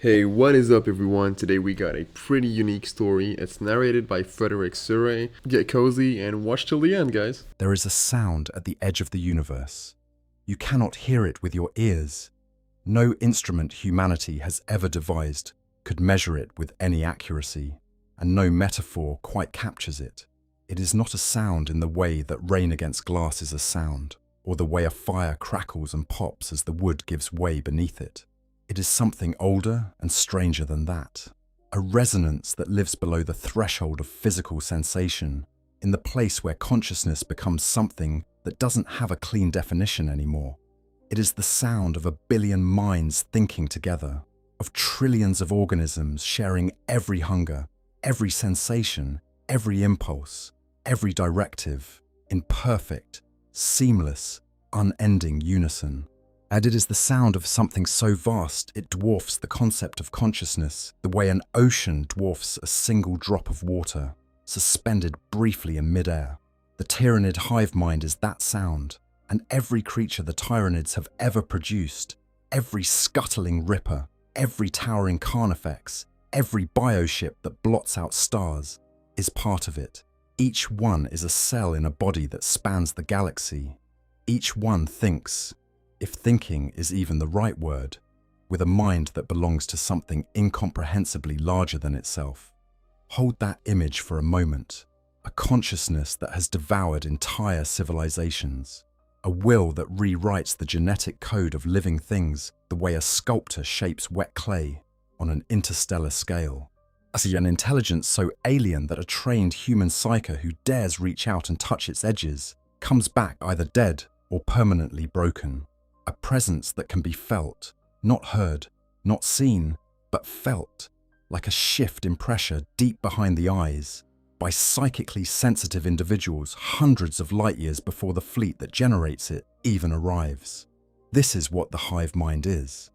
Hey, what is up everyone? Today we got a pretty unique story. It's narrated by Frederick Surrey. Get cozy and watch till the end, guys. There is a sound at the edge of the universe. You cannot hear it with your ears. No instrument humanity has ever devised could measure it with any accuracy, and no metaphor quite captures it. It is not a sound in the way that rain against glass is a sound, or the way a fire crackles and pops as the wood gives way beneath it. It is something older and stranger than that. A resonance that lives below the threshold of physical sensation, in the place where consciousness becomes something that doesn't have a clean definition anymore. It is the sound of a billion minds thinking together, of trillions of organisms sharing every hunger, every sensation, every impulse, every directive, in perfect, seamless, unending unison. And it is the sound of something so vast it dwarfs the concept of consciousness, the way an ocean dwarfs a single drop of water, suspended briefly in midair. The tyrannid hive mind is that sound, and every creature the tyrannids have ever produced, every scuttling ripper, every towering carnifex, every bioship that blots out stars, is part of it. Each one is a cell in a body that spans the galaxy. Each one thinks, if thinking is even the right word, with a mind that belongs to something incomprehensibly larger than itself. Hold that image for a moment, a consciousness that has devoured entire civilizations, a will that rewrites the genetic code of living things the way a sculptor shapes wet clay on an interstellar scale. I see an intelligence so alien that a trained human psyker who dares reach out and touch its edges comes back either dead or permanently broken. A presence that can be felt, not heard, not seen, but felt, like a shift in pressure deep behind the eyes, by psychically sensitive individuals hundreds of light years before the fleet that generates it even arrives. This is what the hive mind is.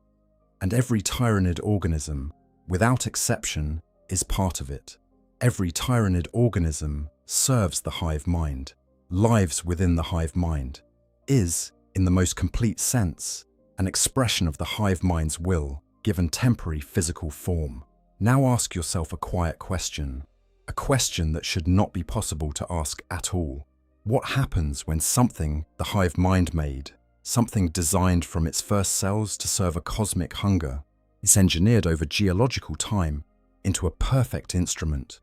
And every tyrannid organism, without exception, is part of it. Every tyrannid organism serves the hive mind, lives within the hive mind, is, in the most complete sense, an expression of the hive mind's will, given temporary physical form. Now ask yourself a quiet question, a question that should not be possible to ask at all. What happens when something the hive mind made, something designed from its first cells to serve a cosmic hunger, is engineered over geological time into a perfect instrument?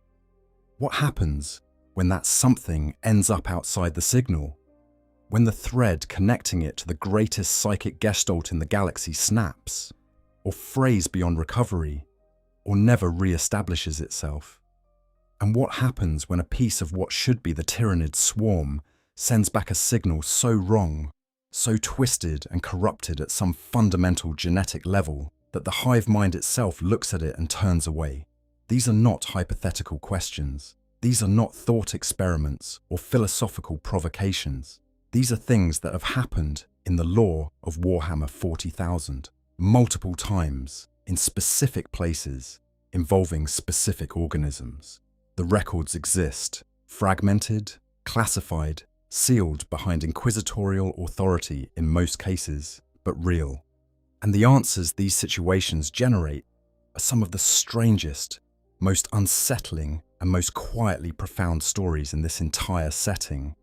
What happens when that something ends up outside the signal? When the thread connecting it to the greatest psychic gestalt in the galaxy snaps, or frays beyond recovery, or never re-establishes itself? And what happens when a piece of what should be the tyrannid swarm sends back a signal so wrong, so twisted and corrupted at some fundamental genetic level that the hive mind itself looks at it and turns away? These are not hypothetical questions. These are not thought experiments or philosophical provocations. These are things that have happened in the lore of Warhammer 40,000, multiple times, in specific places, involving specific organisms. The records exist, fragmented, classified, sealed behind inquisitorial authority in most cases, but real. And the answers these situations generate are some of the strangest, most unsettling, and most quietly profound stories in this entire setting.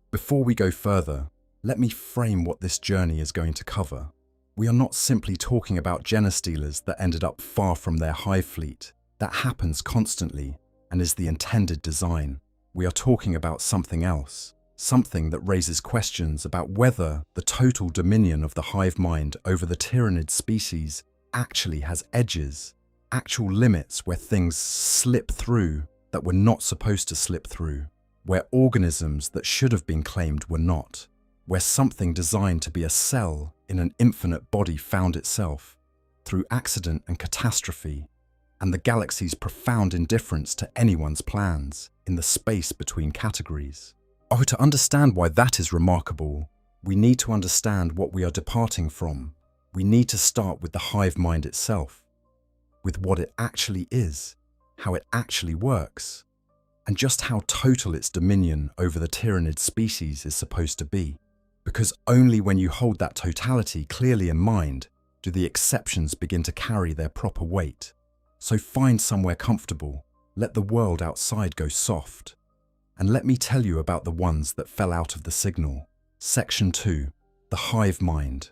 Before we go further, let me frame what this journey is going to cover. We are not simply talking about Genestealers that ended up far from their hive fleet. That happens constantly and is the intended design. We are talking about something else, something that raises questions about whether the total dominion of the hive mind over the tyrannid species actually has edges, actual limits where things slip through that were not supposed to slip through, where organisms that should have been claimed were not, where something designed to be a cell in an infinite body found itself, through accident and catastrophe, and the galaxy's profound indifference to anyone's plans in the space between categories. Oh, to understand why that is remarkable, we need to understand what we are departing from. We need to start with the hive mind itself, with what it actually is, how it actually works, and just how total its dominion over the tyrannid species is supposed to be. Because only when you hold that totality clearly in mind do the exceptions begin to carry their proper weight. So find somewhere comfortable, let the world outside go soft. And let me tell you about the ones that fell out of the signal. Section 2. The Hive Mind.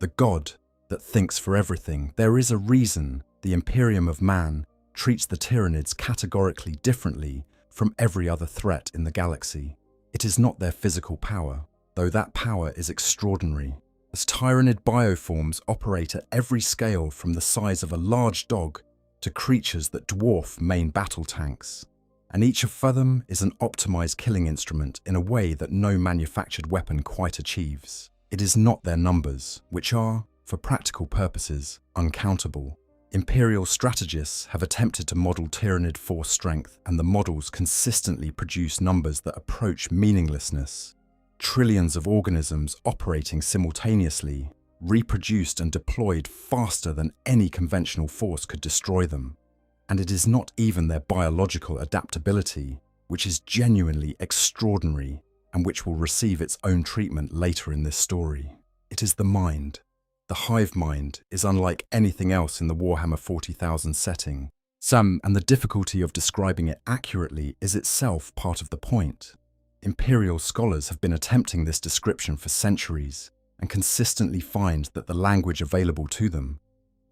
The God that thinks for everything. There is a reason the Imperium of man treats the Tyranids categorically differently from every other threat in the galaxy. It is not their physical power, though that power is extraordinary, as Tyranid bioforms operate at every scale from the size of a large dog to creatures that dwarf main battle tanks. And each of them is an optimized killing instrument in a way that no manufactured weapon quite achieves. It is not their numbers, which are, for practical purposes, uncountable. Imperial strategists have attempted to model Tyranid force strength, and the models consistently produce numbers that approach meaninglessness. Trillions of organisms operating simultaneously, reproduced and deployed faster than any conventional force could destroy them. And it is not even their biological adaptability, which is genuinely extraordinary and which will receive its own treatment later in this story. It is the mind. The hive mind is unlike anything else in the Warhammer 40,000 setting. And the difficulty of describing it accurately is itself part of the point. Imperial scholars have been attempting this description for centuries and consistently find that the language available to them,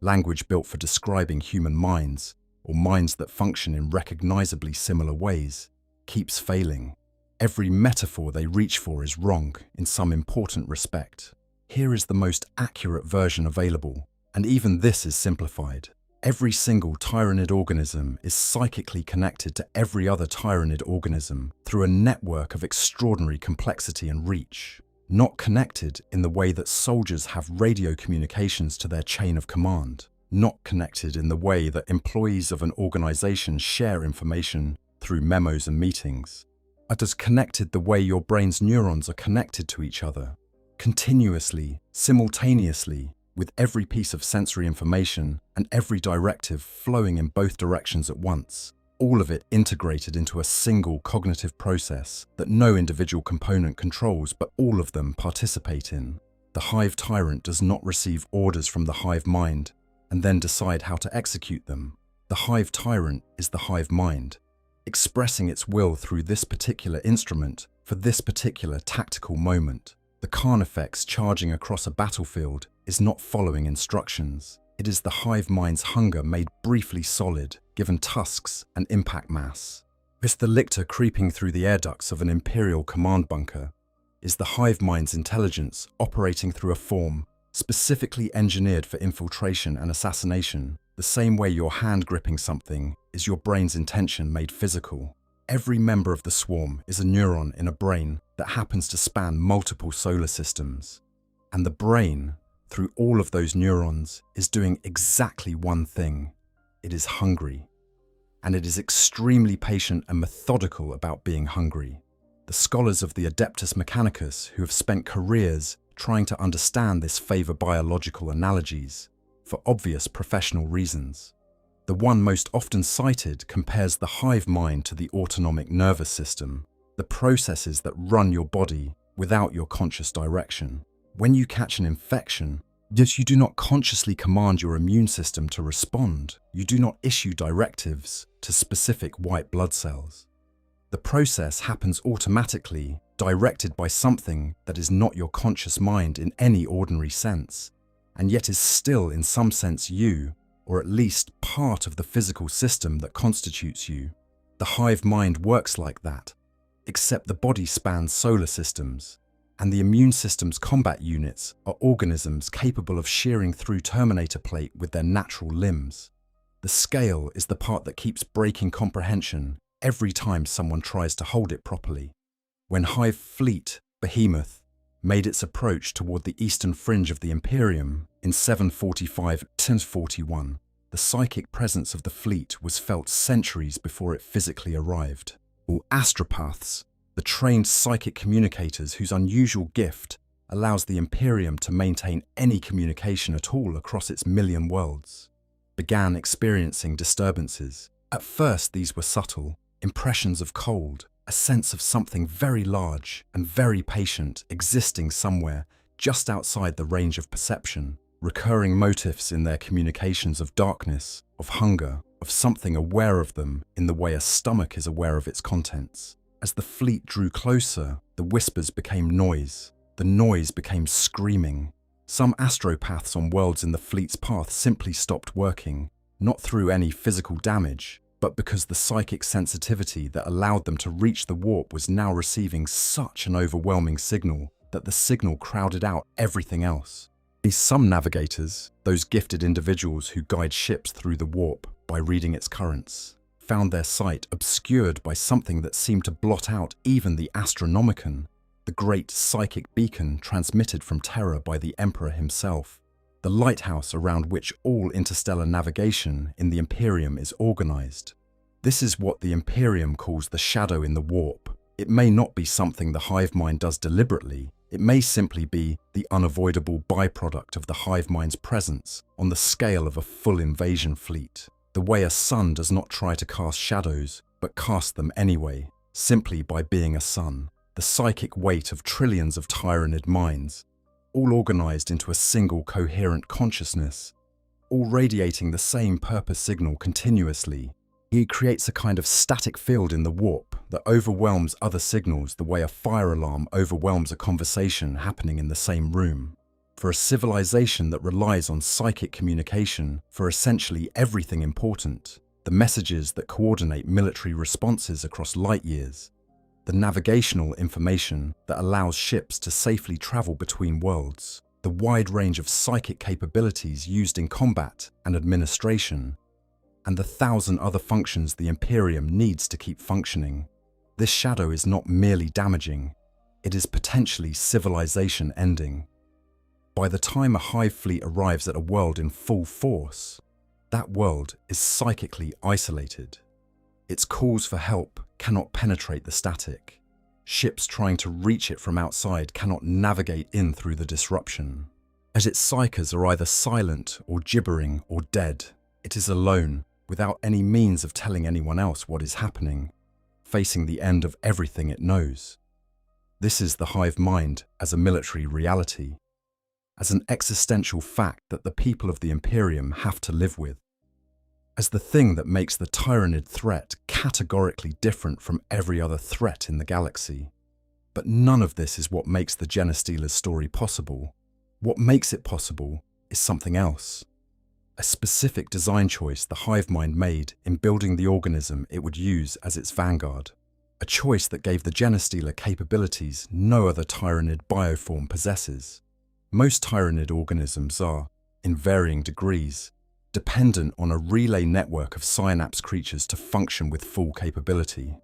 language built for describing human minds, or minds that function in recognizably similar ways, keeps failing. Every metaphor they reach for is wrong in some important respect. Here is the most accurate version available, and even this is simplified. Every single Tyranid organism is psychically connected to every other Tyranid organism through a network of extraordinary complexity and reach, not connected in the way that soldiers have radio communications to their chain of command, not connected in the way that employees of an organization share information through memos and meetings, but as connected the way your brain's neurons are connected to each other, continuously, simultaneously, with every piece of sensory information and every directive flowing in both directions at once, all of it integrated into a single cognitive process that no individual component controls but all of them participate in. The hive tyrant does not receive orders from the hive mind and then decide how to execute them. The hive tyrant is the hive mind, expressing its will through this particular instrument for this particular tactical moment. The carnifex charging across a battlefield is not following instructions. It is the hive mind's hunger made briefly solid, given tusks and impact mass. It's the lictor creeping through the air ducts of an Imperial command bunker. Is the hive mind's intelligence operating through a form specifically engineered for infiltration and assassination, the same way your hand gripping something is your brain's intention made physical. Every member of the swarm is a neuron in a brain that happens to span multiple solar systems. And the brain, through all of those neurons, is doing exactly one thing. It is hungry. And it is extremely patient and methodical about being hungry. The scholars of the Adeptus Mechanicus who have spent careers trying to understand this favor biological analogies, for obvious professional reasons. The one most often cited compares the hive mind to the autonomic nervous system, the processes that run your body without your conscious direction. When you catch an infection, yet you do not consciously command your immune system to respond. You do not issue directives to specific white blood cells. The process happens automatically, directed by something that is not your conscious mind in any ordinary sense, and yet is still in some sense you, or at least part of the physical system that constitutes you. The hive mind works like that, except the body spans solar systems, and the immune system's combat units are organisms capable of shearing through Terminator plate with their natural limbs. The scale is the part that keeps breaking comprehension every time someone tries to hold it properly. When Hive Fleet, Behemoth, made its approach toward the eastern fringe of the Imperium in 745-1041, the psychic presence of the fleet was felt centuries before it physically arrived. All astropaths, the trained psychic communicators whose unusual gift allows the Imperium to maintain any communication at all across its million worlds, began experiencing disturbances. At first these were subtle, impressions of cold, a sense of something very large and very patient existing somewhere just outside the range of perception, recurring motifs in their communications of darkness, of hunger, of something aware of them in the way a stomach is aware of its contents. As the fleet drew closer, the whispers became noise. The noise became screaming. Some astropaths on worlds in the fleet's path simply stopped working, not through any physical damage, but because the psychic sensitivity that allowed them to reach the warp was now receiving such an overwhelming signal that the signal crowded out everything else. Some navigators, those gifted individuals who guide ships through the warp by reading its currents, found their sight obscured by something that seemed to blot out even the Astronomicon, the great psychic beacon transmitted from Terra by the Emperor himself, the lighthouse around which all interstellar navigation in the Imperium is organized. This is what the Imperium calls the shadow in the warp. It may not be something the hive mind does deliberately. It may simply be the unavoidable byproduct of the hive mind's presence on the scale of a full invasion fleet. The way a sun does not try to cast shadows, but cast them anyway, simply by being a sun. The psychic weight of trillions of tyrannid minds, all organized into a single coherent consciousness, all radiating the same purpose signal continuously. He creates a kind of static field in the warp that overwhelms other signals the way a fire alarm overwhelms a conversation happening in the same room. For a civilization that relies on psychic communication for essentially everything important, the messages that coordinate military responses across light years, the navigational information that allows ships to safely travel between worlds, the wide range of psychic capabilities used in combat and administration, and the 1,000 other functions the Imperium needs to keep functioning. This shadow is not merely damaging, it is potentially civilization ending. By the time a hive fleet arrives at a world in full force, that world is psychically isolated. Its calls for help cannot penetrate the static. Ships trying to reach it from outside cannot navigate in through the disruption. As its psychers are either silent or gibbering or dead, it is alone, without any means of telling anyone else what is happening, facing the end of everything it knows. This is the hive mind as a military reality, as an existential fact that the people of the Imperium have to live with, as the thing that makes the tyrannid threat categorically different from every other threat in the galaxy. But none of this is what makes the Genestealer's story possible. What makes it possible is something else. A specific design choice the hive mind made in building the organism it would use as its vanguard. A choice that gave the Genestealer capabilities no other tyrannid bioform possesses. Most tyrannid organisms are, in varying degrees, dependent on a relay network of synapse creatures to function with full capability.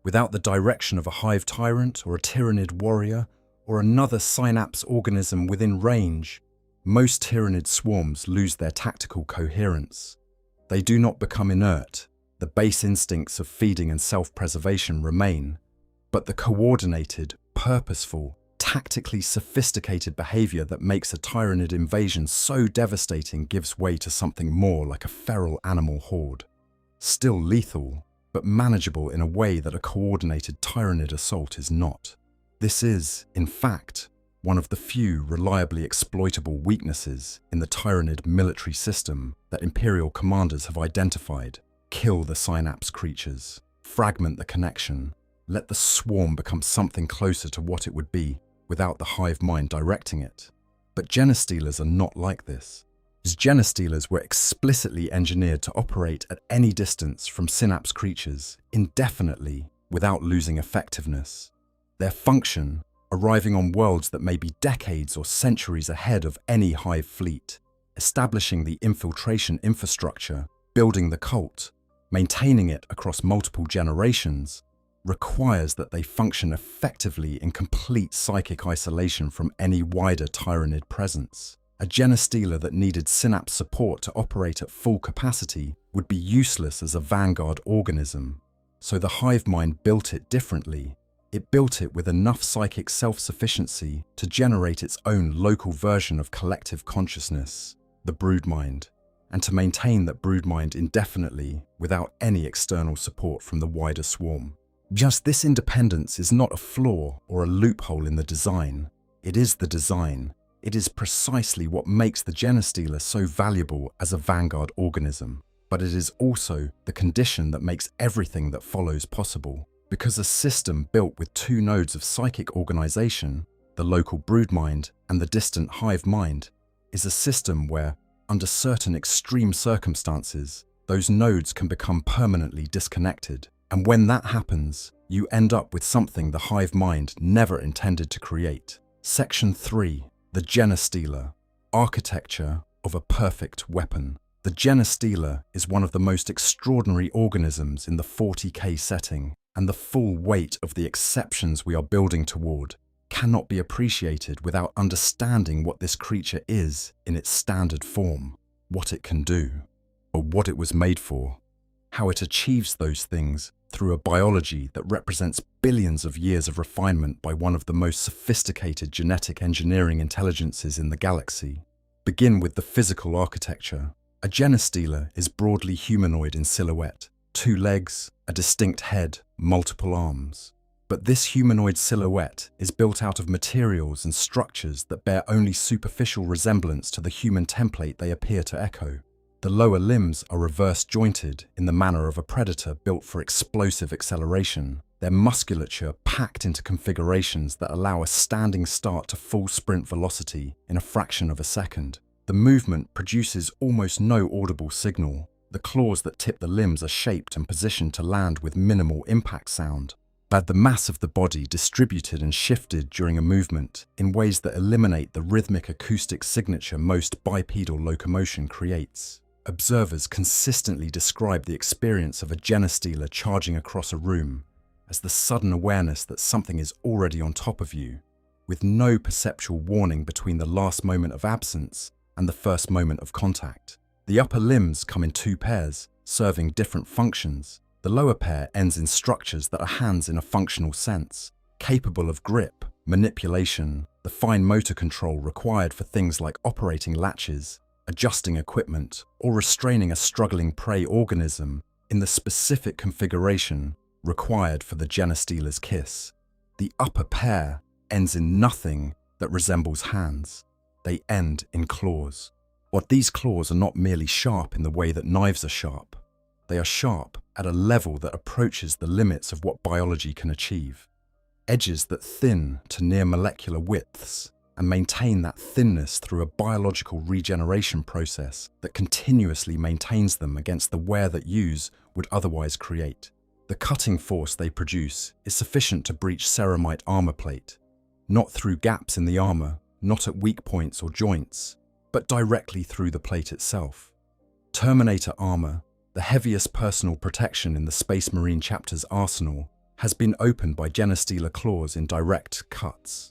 Without the direction of a hive tyrant or a tyrannid warrior or another synapse organism within range, most tyrannid swarms lose their tactical coherence. They do not become inert. The base instincts of feeding and self-preservation remain, but the coordinated, purposeful, tactically sophisticated behavior that makes a tyrannid invasion so devastating gives way to something more like a feral animal horde. Still lethal, but manageable in a way that a coordinated tyrannid assault is not. This is, in fact, one of the few reliably exploitable weaknesses in the tyrannid military system that Imperial commanders have identified. Kill the synapse creatures, fragment the connection, let the swarm become something closer to what it would be without the hive mind directing it. But Genestealers are not like this. As Genestealers were explicitly engineered to operate at any distance from synapse creatures indefinitely without losing effectiveness. Their function, arriving on worlds that may be decades or centuries ahead of any hive fleet, establishing the infiltration infrastructure, building the cult, maintaining it across multiple generations, requires that they function effectively in complete psychic isolation from any wider tyrannid presence. A Genestealer that needed synapse support to operate at full capacity would be useless as a vanguard organism. So the hive mind built it differently. It built it with enough psychic self-sufficiency to generate its own local version of collective consciousness, the broodmind, and to maintain that broodmind indefinitely without any external support from the wider swarm. Just this independence is not a flaw or a loophole in the design. It is the design. It is precisely what makes the Genestealer so valuable as a vanguard organism, but it is also the condition that makes everything that follows possible. Because a system built with two nodes of psychic organization, the local broodmind and the distant hive mind, is a system where, under certain extreme circumstances, those nodes can become permanently disconnected. And when that happens, you end up with something the hive mind never intended to create. Section 3. The Genestealer. Architecture of a perfect weapon. The Genestealer is one of the most extraordinary organisms in the 40K setting, and the full weight of the exceptions we are building toward cannot be appreciated without understanding what this creature is in its standard form, what it can do, or what it was made for, how it achieves those things through a biology that represents billions of years of refinement by one of the most sophisticated genetic engineering intelligences in the galaxy. Begin with the physical architecture. A Genestealer is broadly humanoid in silhouette, 2 legs, a distinct head, multiple arms. But this humanoid silhouette is built out of materials and structures that bear only superficial resemblance to the human template they appear to echo. The lower limbs are reverse jointed in the manner of a predator built for explosive acceleration, their musculature packed into configurations that allow a standing start to full sprint velocity in a fraction of a second. The movement produces almost no audible signal. The claws that tip the limbs are shaped and positioned to land with minimal impact sound. But the mass of the body distributed and shifted during a movement in ways that eliminate the rhythmic acoustic signature most bipedal locomotion creates. Observers consistently describe the experience of a Genestealer charging across a room as the sudden awareness that something is already on top of you, with no perceptual warning between the last moment of absence and the first moment of contact. The upper limbs come in 2 pairs, serving different functions. The lower pair ends in structures that are hands in a functional sense, capable of grip, manipulation, the fine motor control required for things like operating latches, adjusting equipment, or restraining a struggling prey organism in the specific configuration required for the Genestealer's kiss. The upper pair ends in nothing that resembles hands. They end in claws. But these claws are not merely sharp in the way that knives are sharp. They are sharp at a level that approaches the limits of what biology can achieve. Edges that thin to near molecular widths and maintain that thinness through a biological regeneration process that continuously maintains them against the wear that use would otherwise create. The cutting force they produce is sufficient to breach ceramite armor plate, not through gaps in the armor, not at weak points or joints, but directly through the plate itself. Terminator armor, the heaviest personal protection in the Space Marine chapter's arsenal, has been opened by Genestealer claws in direct cuts.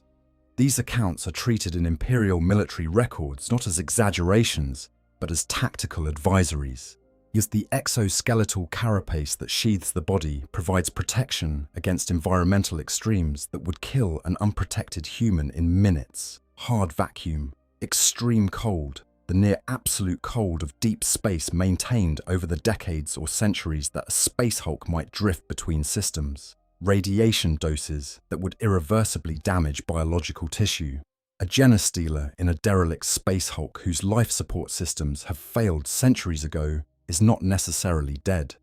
These accounts are treated in Imperial military records not as exaggerations, but as tactical advisories. As the exoskeletal carapace that sheathes the body provides protection against environmental extremes that would kill an unprotected human in minutes. Hard vacuum, extreme cold, the near absolute cold of deep space maintained over the decades or centuries that a space hulk might drift between systems. Radiation doses that would irreversibly damage biological tissue. A Genestealer in a derelict space hulk whose life support systems have failed centuries ago is not necessarily dead.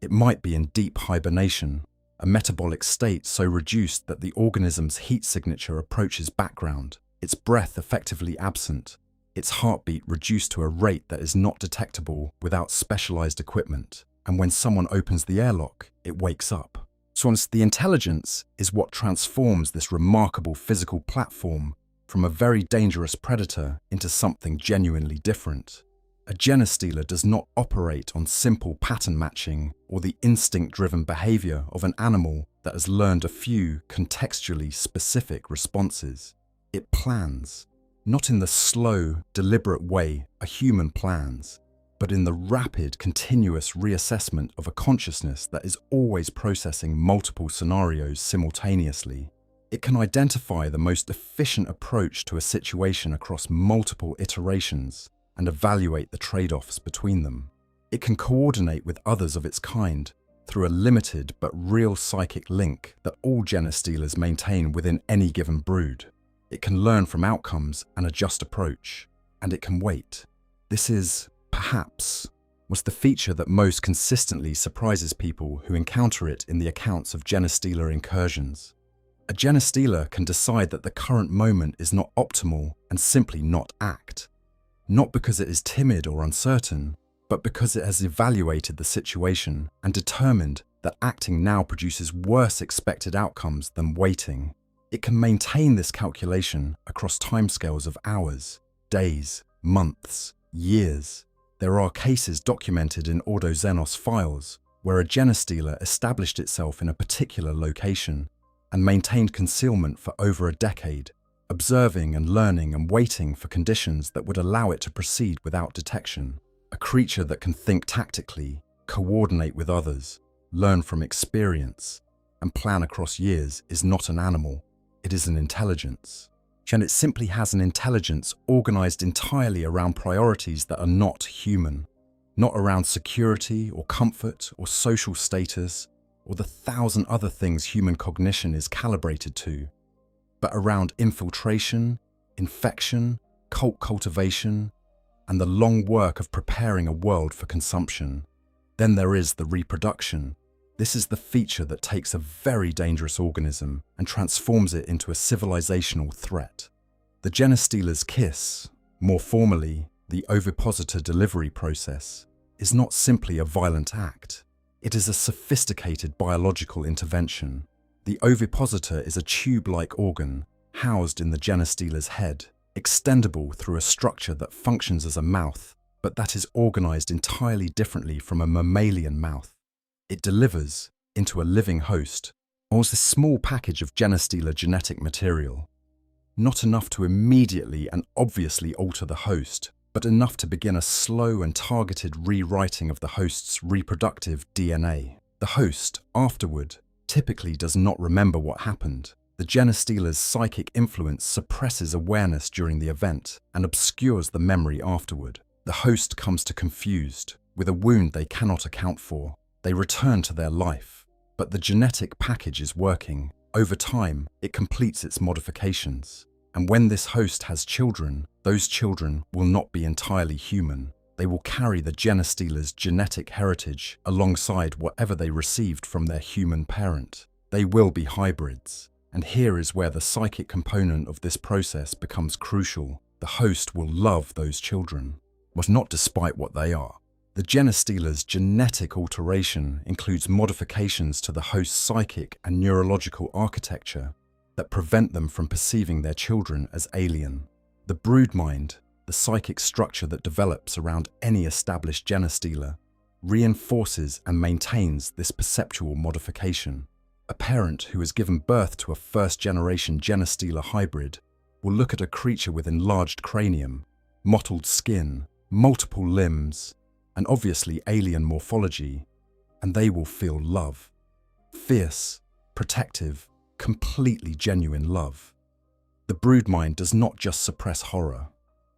It might be in deep hibernation, a metabolic state so reduced that the organism's heat signature approaches background, its breath effectively absent, its heartbeat reduced to a rate that is not detectable without specialized equipment, and when someone opens the airlock, it wakes up. So the intelligence is what transforms this remarkable physical platform from a very dangerous predator into something genuinely different. A Genestealer does not operate on simple pattern matching or the instinct-driven behavior of an animal that has learned a few contextually specific responses. It plans, not in the slow, deliberate way a human plans, but in the rapid, continuous reassessment of a consciousness that is always processing multiple scenarios simultaneously. It can identify the most efficient approach to a situation across multiple iterations and evaluate the trade-offs between them. It can coordinate with others of its kind through a limited but real psychic link that all Genestealers maintain within any given brood. It can learn from outcomes and adjust approach, and it can wait. This is, perhaps, was the feature that most consistently surprises people who encounter it in the accounts of Genestealer incursions. A Genestealer can decide that the current moment is not optimal and simply not act. Not because it is timid or uncertain, but because it has evaluated the situation and determined that acting now produces worse expected outcomes than waiting. It can maintain this calculation across timescales of hours, days, months, years. There are cases documented in Ordo Xenos files where a Genestealer established itself in a particular location and maintained concealment for over a decade, observing and learning and waiting for conditions that would allow it to proceed without detection. A creature that can think tactically, coordinate with others, learn from experience, and plan across years is not an animal, it is an intelligence. And it simply has an intelligence organized entirely around priorities that are not human, not around security or comfort or social status or the 1,000 other things human cognition is calibrated to, but around infiltration, infection, cult cultivation, and the long work of preparing a world for consumption. Then there is the reproduction. This is the feature that takes a very dangerous organism and transforms it into a civilizational threat. The Genestealer's kiss, more formally, the ovipositor delivery process, is not simply a violent act. It is a sophisticated biological intervention. The ovipositor is a tube-like organ housed in the Genestealer's head, extendable through a structure that functions as a mouth, but that is organized entirely differently from a mammalian mouth. It delivers, into a living host, almost a small package of Genestealer genetic material. Not enough to immediately and obviously alter the host, but enough to begin a slow and targeted rewriting of the host's reproductive DNA. The host, afterward, typically does not remember what happened. The Genestealer's psychic influence suppresses awareness during the event and obscures the memory afterward. The host comes to confused, with a wound they cannot account for. They return to their life, but the genetic package is working. Over time, it completes its modifications. And when this host has children, those children will not be entirely human. They will carry the Genestealer's genetic heritage alongside whatever they received from their human parent. They will be hybrids. And here is where the psychic component of this process becomes crucial. The host will love those children, but not despite what they are. The Genestealer's genetic alteration includes modifications to the host's psychic and neurological architecture that prevent them from perceiving their children as alien. The broodmind, the psychic structure that develops around any established Genestealer, reinforces and maintains this perceptual modification. A parent who has given birth to a first-generation Genestealer hybrid will look at a creature with enlarged cranium, mottled skin, multiple limbs, and obviously alien morphology, and they will feel love. Fierce, protective, completely genuine love. The broodmind does not just suppress horror.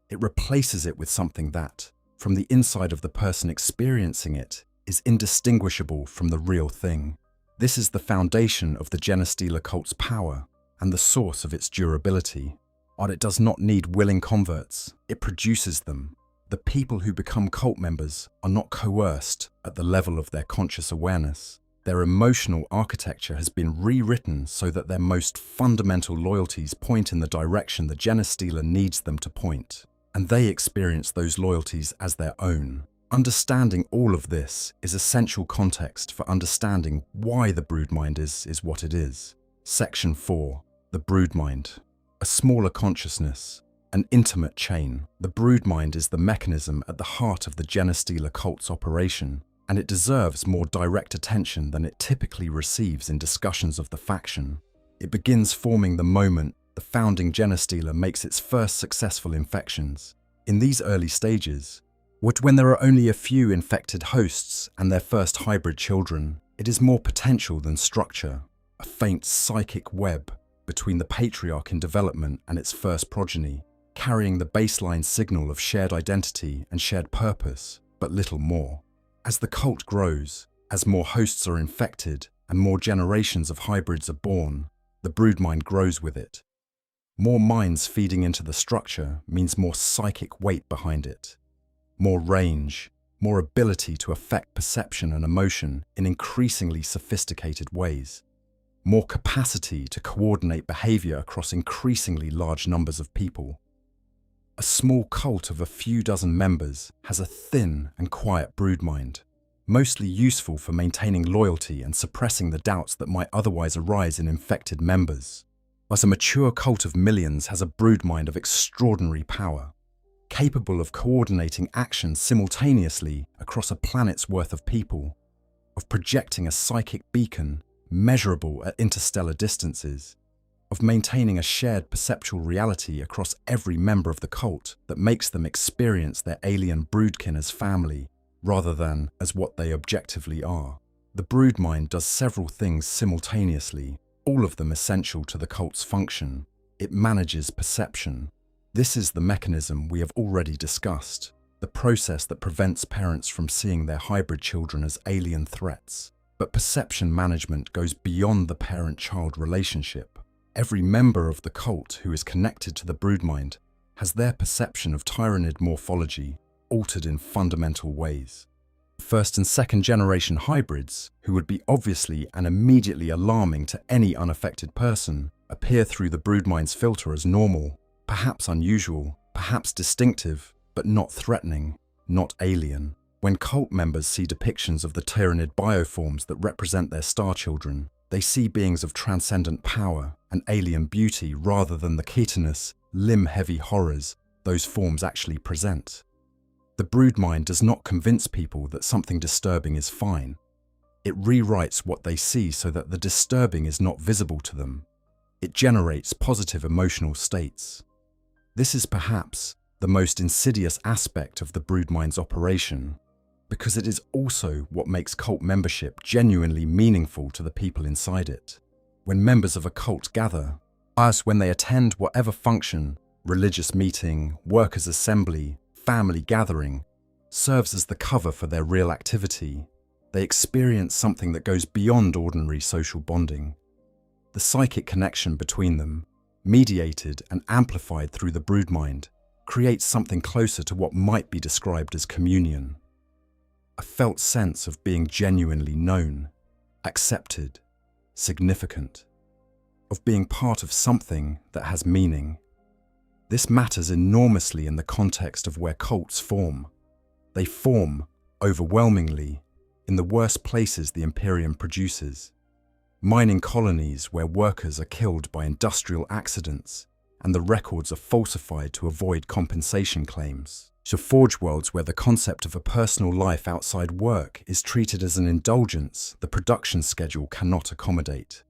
It replaces it with something that, from the inside of the person experiencing it, is indistinguishable from the real thing. This is the foundation of the Genestealer cult's power and the source of its durability. But it does not need willing converts, it produces them. The people who become cult members are not coerced at the level of their conscious awareness. Their emotional architecture has been rewritten so that their most fundamental loyalties point in the direction the Genestealer needs them to point, and they experience those loyalties as their own. Understanding all of this is essential context for understanding why the broodmind is what it is. Section 4. The broodmind. A smaller consciousness. An intimate chain. The broodmind is the mechanism at the heart of the Genestealer cult's operation, and it deserves more direct attention than it typically receives in discussions of the faction. It begins forming the moment the founding Genestealer makes its first successful infections. In these early stages, when there are only a few infected hosts and their first hybrid children, it is more potential than structure, a faint psychic web between the patriarch in development and its first progeny, carrying the baseline signal of shared identity and shared purpose, but little more. As the cult grows, as more hosts are infected and more generations of hybrids are born, the broodmind grows with it. More minds feeding into the structure means more psychic weight behind it, more range, more ability to affect perception and emotion in increasingly sophisticated ways, more capacity to coordinate behavior across increasingly large numbers of people. A small cult of a few dozen members has a thin and quiet broodmind, mostly useful for maintaining loyalty and suppressing the doubts that might otherwise arise in infected members. But a mature cult of millions has a broodmind of extraordinary power, capable of coordinating actions simultaneously across a planet's worth of people, of projecting a psychic beacon measurable at interstellar distances, of maintaining a shared perceptual reality across every member of the cult that makes them experience their alien broodkin as family rather than as what they objectively are. The broodmind does several things simultaneously, all of them essential to the cult's function. It manages perception. This is the mechanism we have already discussed, the process that prevents parents from seeing their hybrid children as alien threats. But perception management goes beyond the parent-child relationship. Every member of the cult who is connected to the broodmind has their perception of tyrannid morphology altered in fundamental ways. First and second generation hybrids, who would be obviously and immediately alarming to any unaffected person, appear through the broodmind's filter as normal, perhaps unusual, perhaps distinctive, but not threatening, not alien. When cult members see depictions of the tyrannid bioforms that represent their star children, they see beings of transcendent power and alien beauty rather than the chitinous, limb-heavy horrors those forms actually present. The broodmind does not convince people that something disturbing is fine. It rewrites what they see so that the disturbing is not visible to them. It generates positive emotional states. This is perhaps the most insidious aspect of the broodmind's operation, because it is also what makes cult membership genuinely meaningful to the people inside it. When members of a cult gather, as when they attend whatever function, religious meeting, workers' assembly, family gathering, serves as the cover for their real activity, they experience something that goes beyond ordinary social bonding. The psychic connection between them, mediated and amplified through the broodmind, creates something closer to what might be described as communion. A felt sense of being genuinely known, accepted, significant, of being part of something that has meaning. This matters enormously in the context of where cults form. They form, overwhelmingly, in the worst places the Imperium produces. Mining colonies where workers are killed by industrial accidents and the records are falsified to avoid compensation claims. To forge worlds where the concept of a personal life outside work is treated as an indulgence the production schedule cannot accommodate.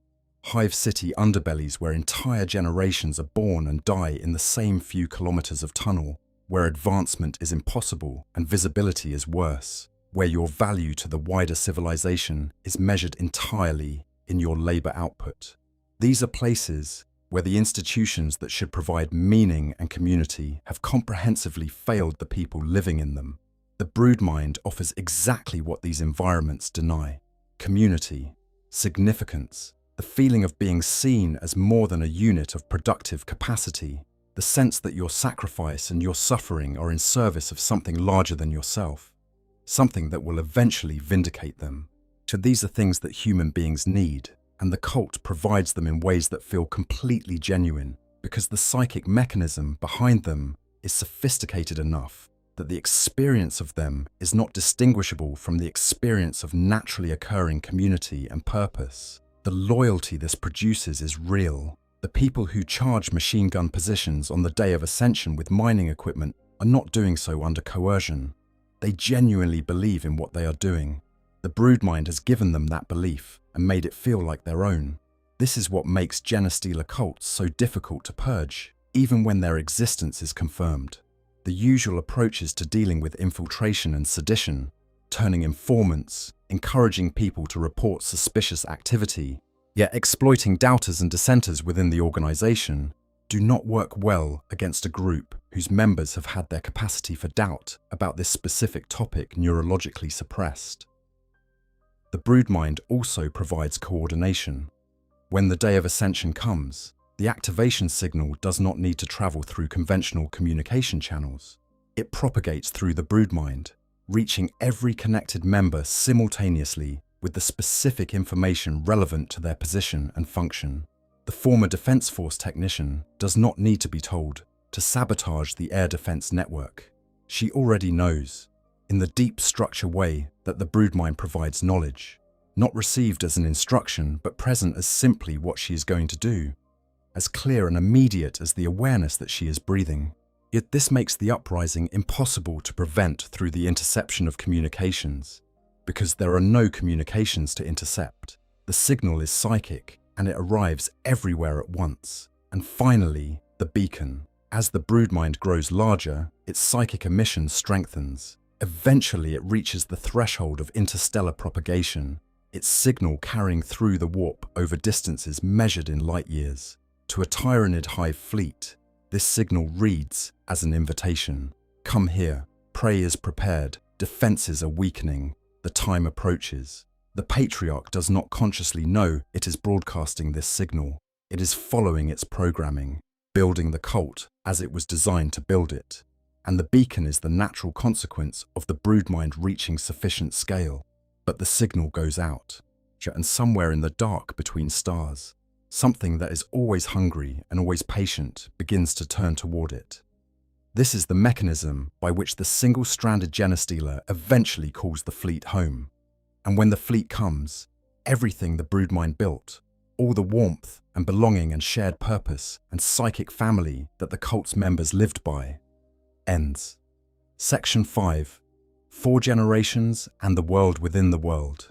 Hive city underbellies where entire generations are born and die in the same few kilometers of tunnel, where advancement is impossible and visibility is worse, where your value to the wider civilization is measured entirely in your labor output. These are places where the institutions that should provide meaning and community have comprehensively failed the people living in them. The broodmind offers exactly what these environments deny: community, significance, the feeling of being seen as more than a unit of productive capacity, the sense that your sacrifice and your suffering are in service of something larger than yourself, something that will eventually vindicate them. So these are things that human beings need, and the cult provides them in ways that feel completely genuine, because the psychic mechanism behind them is sophisticated enough that the experience of them is not distinguishable from the experience of naturally occurring community and purpose. The loyalty this produces is real. The people who charge machine gun positions on the day of ascension with mining equipment are not doing so under coercion. They genuinely believe in what they are doing. The broodmind has given them that belief and made it feel like their own. This is what makes Genestealer cults so difficult to purge, even when their existence is confirmed. The usual approaches to dealing with infiltration and sedition, turning informants, encouraging people to report suspicious activity, yet exploiting doubters and dissenters within the organization, do not work well against a group whose members have had their capacity for doubt about this specific topic neurologically suppressed. The broodmind also provides coordination. When the day of ascension comes, The activation signal does not need to travel through conventional communication channels. It propagates through the broodmind, reaching every connected member simultaneously with the specific information relevant to their position and function. The former Defense Force technician does not need to be told to sabotage the air defense network. She already knows, in the deep structure way that the broodmind provides knowledge, not received as an instruction but present as simply what she is going to do, as clear and immediate as the awareness that she is breathing. Yet this makes the uprising impossible to prevent through the interception of communications, because there are no communications to intercept. The signal is psychic, and it arrives everywhere at once. And finally, the beacon. As the broodmind grows larger, its psychic emission strengthens. Eventually it reaches the threshold of interstellar propagation, its signal carrying through the warp over distances measured in light years. To a Tyranid Hive fleet, this signal reads as an invitation. Come here, prey is prepared, defenses are weakening, the time approaches. The Patriarch does not consciously know it is broadcasting this signal. It is following its programming, building the cult as it was designed to build it. And the beacon is the natural consequence of the broodmind reaching sufficient scale. But the signal goes out, and somewhere in the dark between stars, something that is always hungry and always patient begins to turn toward it. This is the mechanism by which the single-stranded Genestealer eventually calls the fleet home. And when the fleet comes, everything the broodmind built, all the warmth and belonging and shared purpose and psychic family that the cult's members lived by, ends. Section 5. 4 Generations and the World Within the World.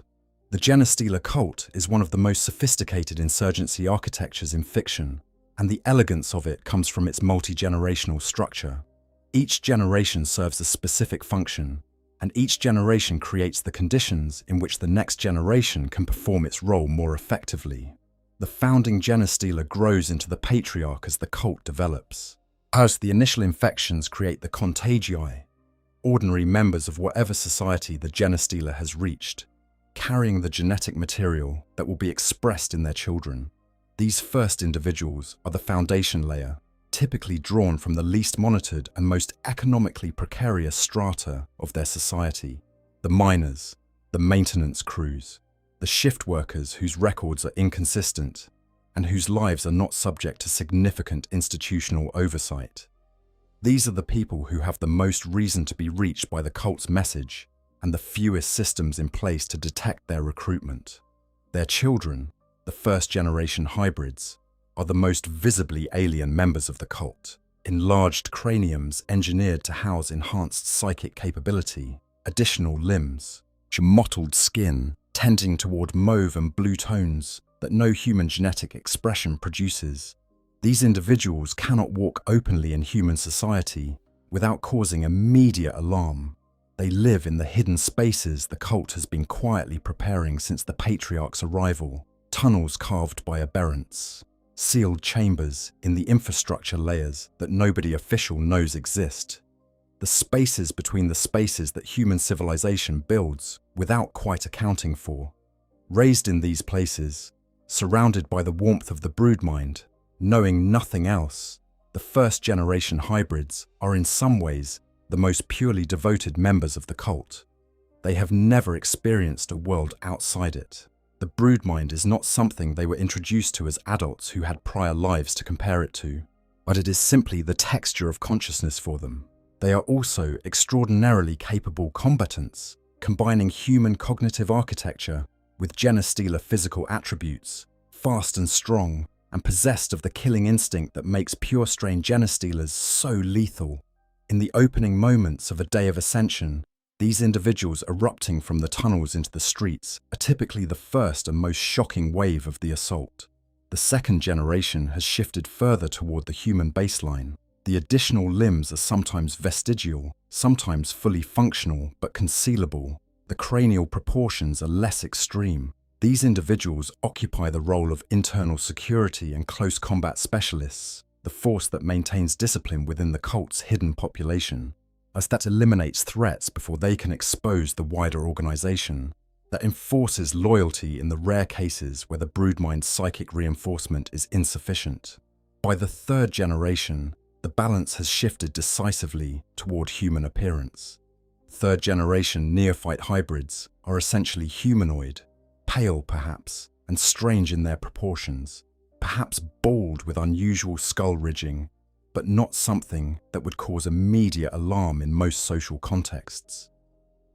The Genestealer cult is one of the most sophisticated insurgency architectures in fiction, and the elegance of it comes from its multi-generational structure. Each generation serves a specific function, and each generation creates the conditions in which the next generation can perform its role more effectively. The founding Genestealer grows into the Patriarch as the cult develops. As the initial infections create the contagii, ordinary members of whatever society the Genestealer has reached, carrying the genetic material that will be expressed in their children. These first individuals are the foundation layer, typically drawn from the least monitored and most economically precarious strata of their society. The miners, the maintenance crews, the shift workers whose records are inconsistent and whose lives are not subject to significant institutional oversight. These are the people who have the most reason to be reached by the cult's message and the fewest systems in place to detect their recruitment. Their children, the first-generation hybrids, are the most visibly alien members of the cult. Enlarged craniums engineered to house enhanced psychic capability, additional limbs, mottled skin tending toward mauve and blue tones that no human genetic expression produces. These individuals cannot walk openly in human society without causing immediate alarm. They live in the hidden spaces the cult has been quietly preparing since the Patriarch's arrival, tunnels carved by aberrants, sealed chambers in the infrastructure layers that nobody official knows exist, the spaces between the spaces that human civilization builds without quite accounting for. Raised in these places, surrounded by the warmth of the broodmind, knowing nothing else, the first-generation hybrids are in some ways the most purely devoted members of the cult. They have never experienced a world outside it. The broodmind is not something they were introduced to as adults who had prior lives to compare it to, but it is simply the texture of consciousness for them. They are also extraordinarily capable combatants, combining human cognitive architecture with Genestealer physical attributes, fast and strong, and possessed of the killing instinct that makes pure-strain Genestealers so lethal. In the opening moments of a day of ascension, these individuals erupting from the tunnels into the streets are typically the first and most shocking wave of the assault. The second generation has shifted further toward the human baseline. The additional limbs are sometimes vestigial, sometimes fully functional but concealable. The cranial proportions are less extreme. These individuals occupy the role of internal security and close combat specialists, the force that maintains discipline within the cult's hidden population, as that eliminates threats before they can expose the wider organization, that enforces loyalty in the rare cases where the broodmind's psychic reinforcement is insufficient. By the third generation, the balance has shifted decisively toward human appearance. Third-generation neophyte hybrids are essentially humanoid, pale perhaps, and strange in their proportions, perhaps bald with unusual skull ridging, but not something that would cause immediate alarm in most social contexts.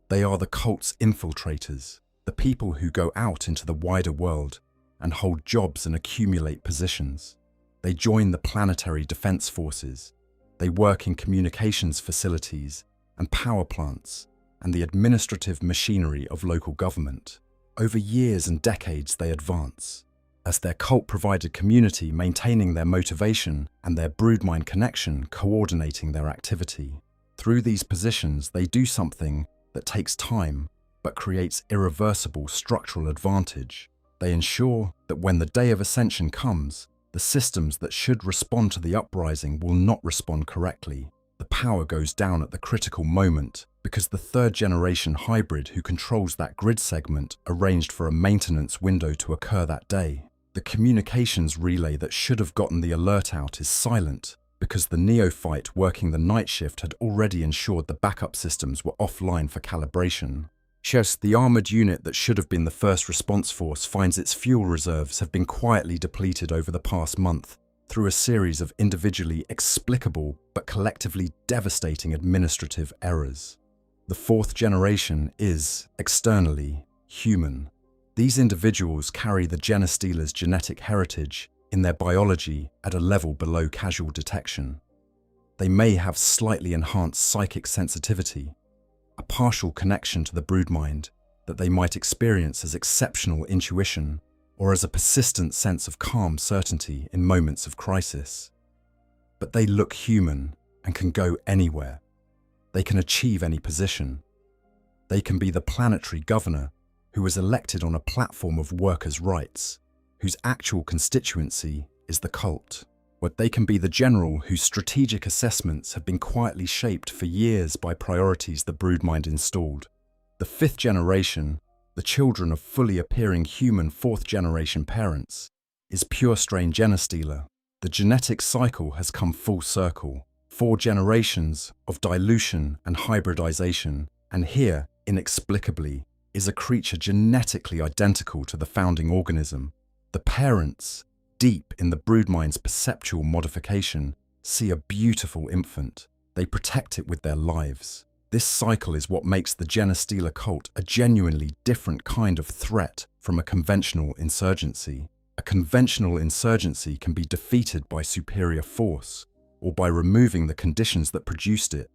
They are the cult's infiltrators, the people who go out into the wider world and hold jobs and accumulate positions. They join the planetary defense forces. They work in communications facilities and power plants and the administrative machinery of local government. Over years and decades they advance, as their cult-provided community maintaining their motivation and their broodmind connection coordinating their activity. Through these positions they do something that takes time but creates irreversible structural advantage. They ensure that when the day of ascension comes, the systems that should respond to the uprising will not respond correctly. The power goes down at the critical moment because the third-generation hybrid who controls that grid segment arranged for a maintenance window to occur that day. The communications relay that should have gotten the alert out is silent because the neophyte working the night shift had already ensured the backup systems were offline for calibration. Yes, the armoured unit that should have been the first response force finds its fuel reserves have been quietly depleted over the past month through a series of individually explicable but collectively devastating administrative errors. The fourth generation is, externally, human. These individuals carry the Genestealer's genetic heritage in their biology at a level below casual detection. They may have slightly enhanced psychic sensitivity, a partial connection to the broodmind that they might experience as exceptional intuition or as a persistent sense of calm certainty in moments of crisis. But they look human and can go anywhere. They can achieve any position. They can be the planetary governor who was elected on a platform of workers' rights, whose actual constituency is the cult. But they can be the general whose strategic assessments have been quietly shaped for years by priorities the broodmind installed. The fifth generation, the children of fully appearing human fourth-generation parents, is pure strain Genestealer. The genetic cycle has come full circle. 4 generations of dilution and hybridization, and here, inexplicably, is a creature genetically identical to the founding organism. The parents, deep in the broodmind's perceptual modification, see a beautiful infant. They protect it with their lives. This cycle is what makes the Genestealer cult a genuinely different kind of threat from a conventional insurgency. A conventional insurgency can be defeated by superior force, or by removing the conditions that produced it,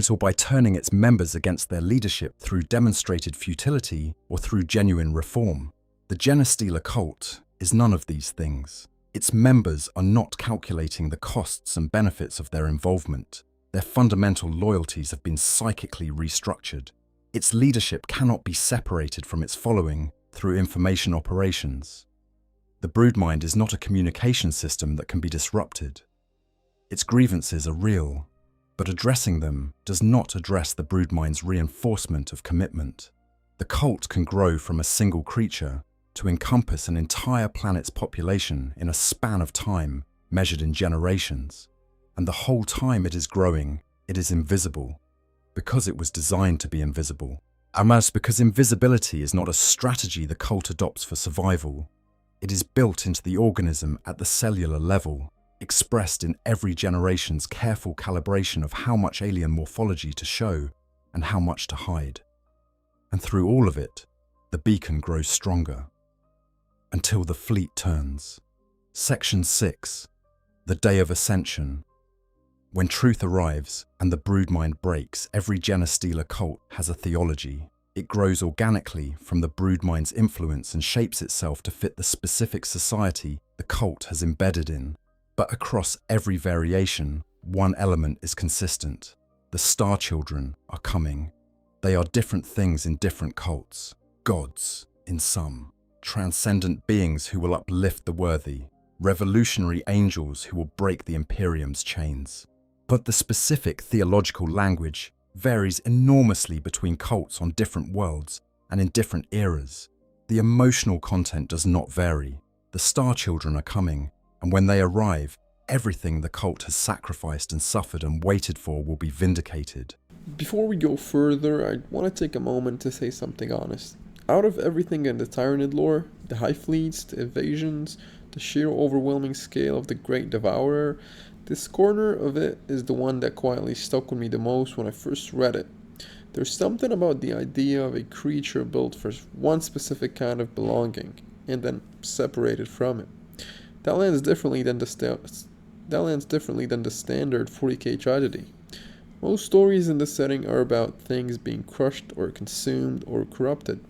or by turning its members against their leadership through demonstrated futility or through genuine reform. The Genestealer cult is none of these things. Its members are not calculating the costs and benefits of their involvement. Their fundamental loyalties have been psychically restructured. Its leadership cannot be separated from its following through information operations. The broodmind is not a communication system that can be disrupted. Its grievances are real, but addressing them does not address the broodmind's reinforcement of commitment. The cult can grow from a single creature to encompass an entire planet's population in a span of time measured in generations. And the whole time it is growing, it is invisible, because it was designed to be invisible. And because invisibility is not a strategy the cult adopts for survival. It is built into the organism at the cellular level, expressed in every generation's careful calibration of how much alien morphology to show and how much to hide. And through all of it, the beacon grows stronger. Until the fleet turns. Section 6. The Day of Ascension. When truth arrives and the broodmind breaks, every Genestealer cult has a theology. It grows organically from the broodmind's influence and shapes itself to fit the specific society the cult has embedded in. But across every variation, one element is consistent. The Star Children are coming. They are different things in different cults. Gods, in some. Transcendent beings who will uplift the worthy. Revolutionary angels who will break the Imperium's chains. But the specific theological language varies enormously between cults on different worlds and in different eras. The emotional content does not vary. The Star Children are coming, and when they arrive, everything the cult has sacrificed and suffered and waited for will be vindicated. Before we go further, I want to take a moment to say something honest. Out of everything in the Tyranid lore, the Hive fleets, the invasions, the sheer overwhelming scale of the Great Devourer, this corner of it is the one that quietly stuck with me the most when I first read it. There's something about the idea of a creature built for one specific kind of belonging, and then separated from it. That lands differently than the standard 40k tragedy. Most stories in this setting are about things being crushed or consumed or corrupted.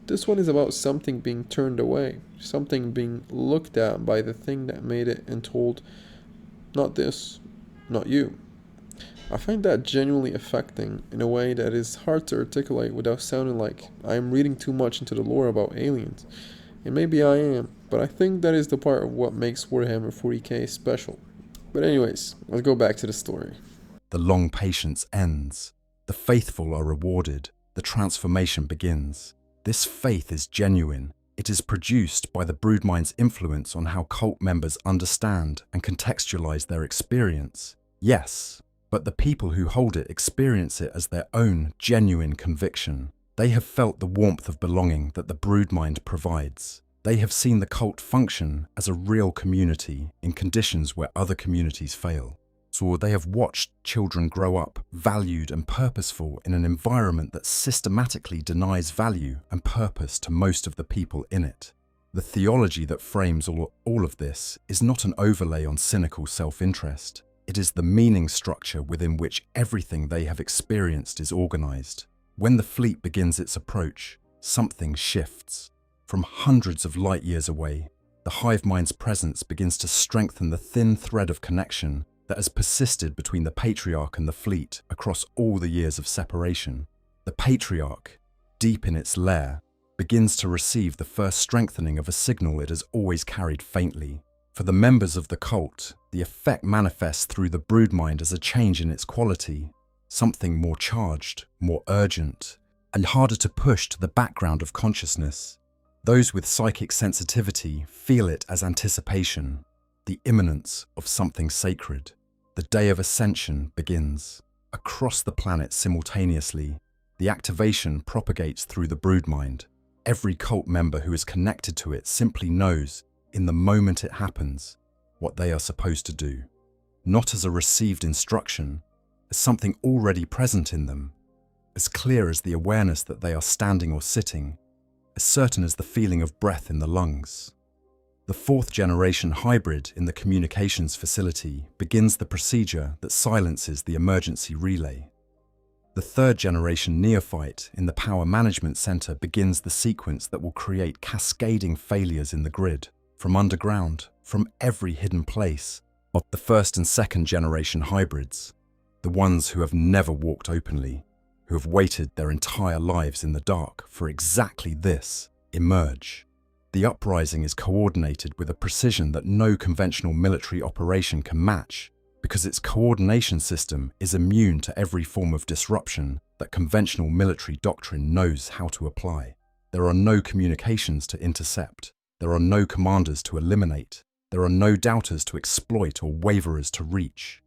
This one is about something being turned away, something being looked at by the thing that made it and told, not this, not you. I find that genuinely affecting in a way that is hard to articulate without sounding like I am reading too much into the lore about aliens. And maybe I am, but I think that is the part of what makes Warhammer 40k special. But anyways, let's go back to the story. The long patience ends. The faithful are rewarded. The transformation begins. This faith is genuine. It is produced by the broodmind's influence on how cult members understand and contextualize their experience. Yes, but the people who hold it experience it as their own genuine conviction. They have felt the warmth of belonging that the broodmind provides. They have seen the cult function as a real community in conditions where other communities fail. So they have watched children grow up valued and purposeful in an environment that systematically denies value and purpose to most of the people in it. The theology that frames all of this is not an overlay on cynical self-interest. It is the meaning structure within which everything they have experienced is organized. When the fleet begins its approach, something shifts. From hundreds of light years away, the hive mind's presence begins to strengthen the thin thread of connection that has persisted between the Patriarch and the fleet across all the years of separation. The Patriarch, deep in its lair, begins to receive the first strengthening of a signal it has always carried faintly. For the members of the cult, the effect manifests through the broodmind as a change in its quality, something more charged, more urgent, and harder to push to the background of consciousness. Those with psychic sensitivity feel it as anticipation, the imminence of something sacred. The day of ascension begins. Across the planet simultaneously, the activation propagates through the broodmind. Every cult member who is connected to it simply knows, in the moment it happens, what they are supposed to do. Not as a received instruction, as something already present in them, as clear as the awareness that they are standing or sitting, as certain as the feeling of breath in the lungs. The 4th generation hybrid in the communications facility begins the procedure that silences the emergency relay. The 3rd generation neophyte in the power management center begins the sequence that will create cascading failures in the grid, from underground, from every hidden place, of the 1st and 2nd generation hybrids, the ones who have never walked openly, who have waited their entire lives in the dark for exactly this, emerge. The uprising is coordinated with a precision that no conventional military operation can match, because its coordination system is immune to every form of disruption that conventional military doctrine knows how to apply. There are no communications to intercept. There are no commanders to eliminate. There are no doubters to exploit or waverers to reach.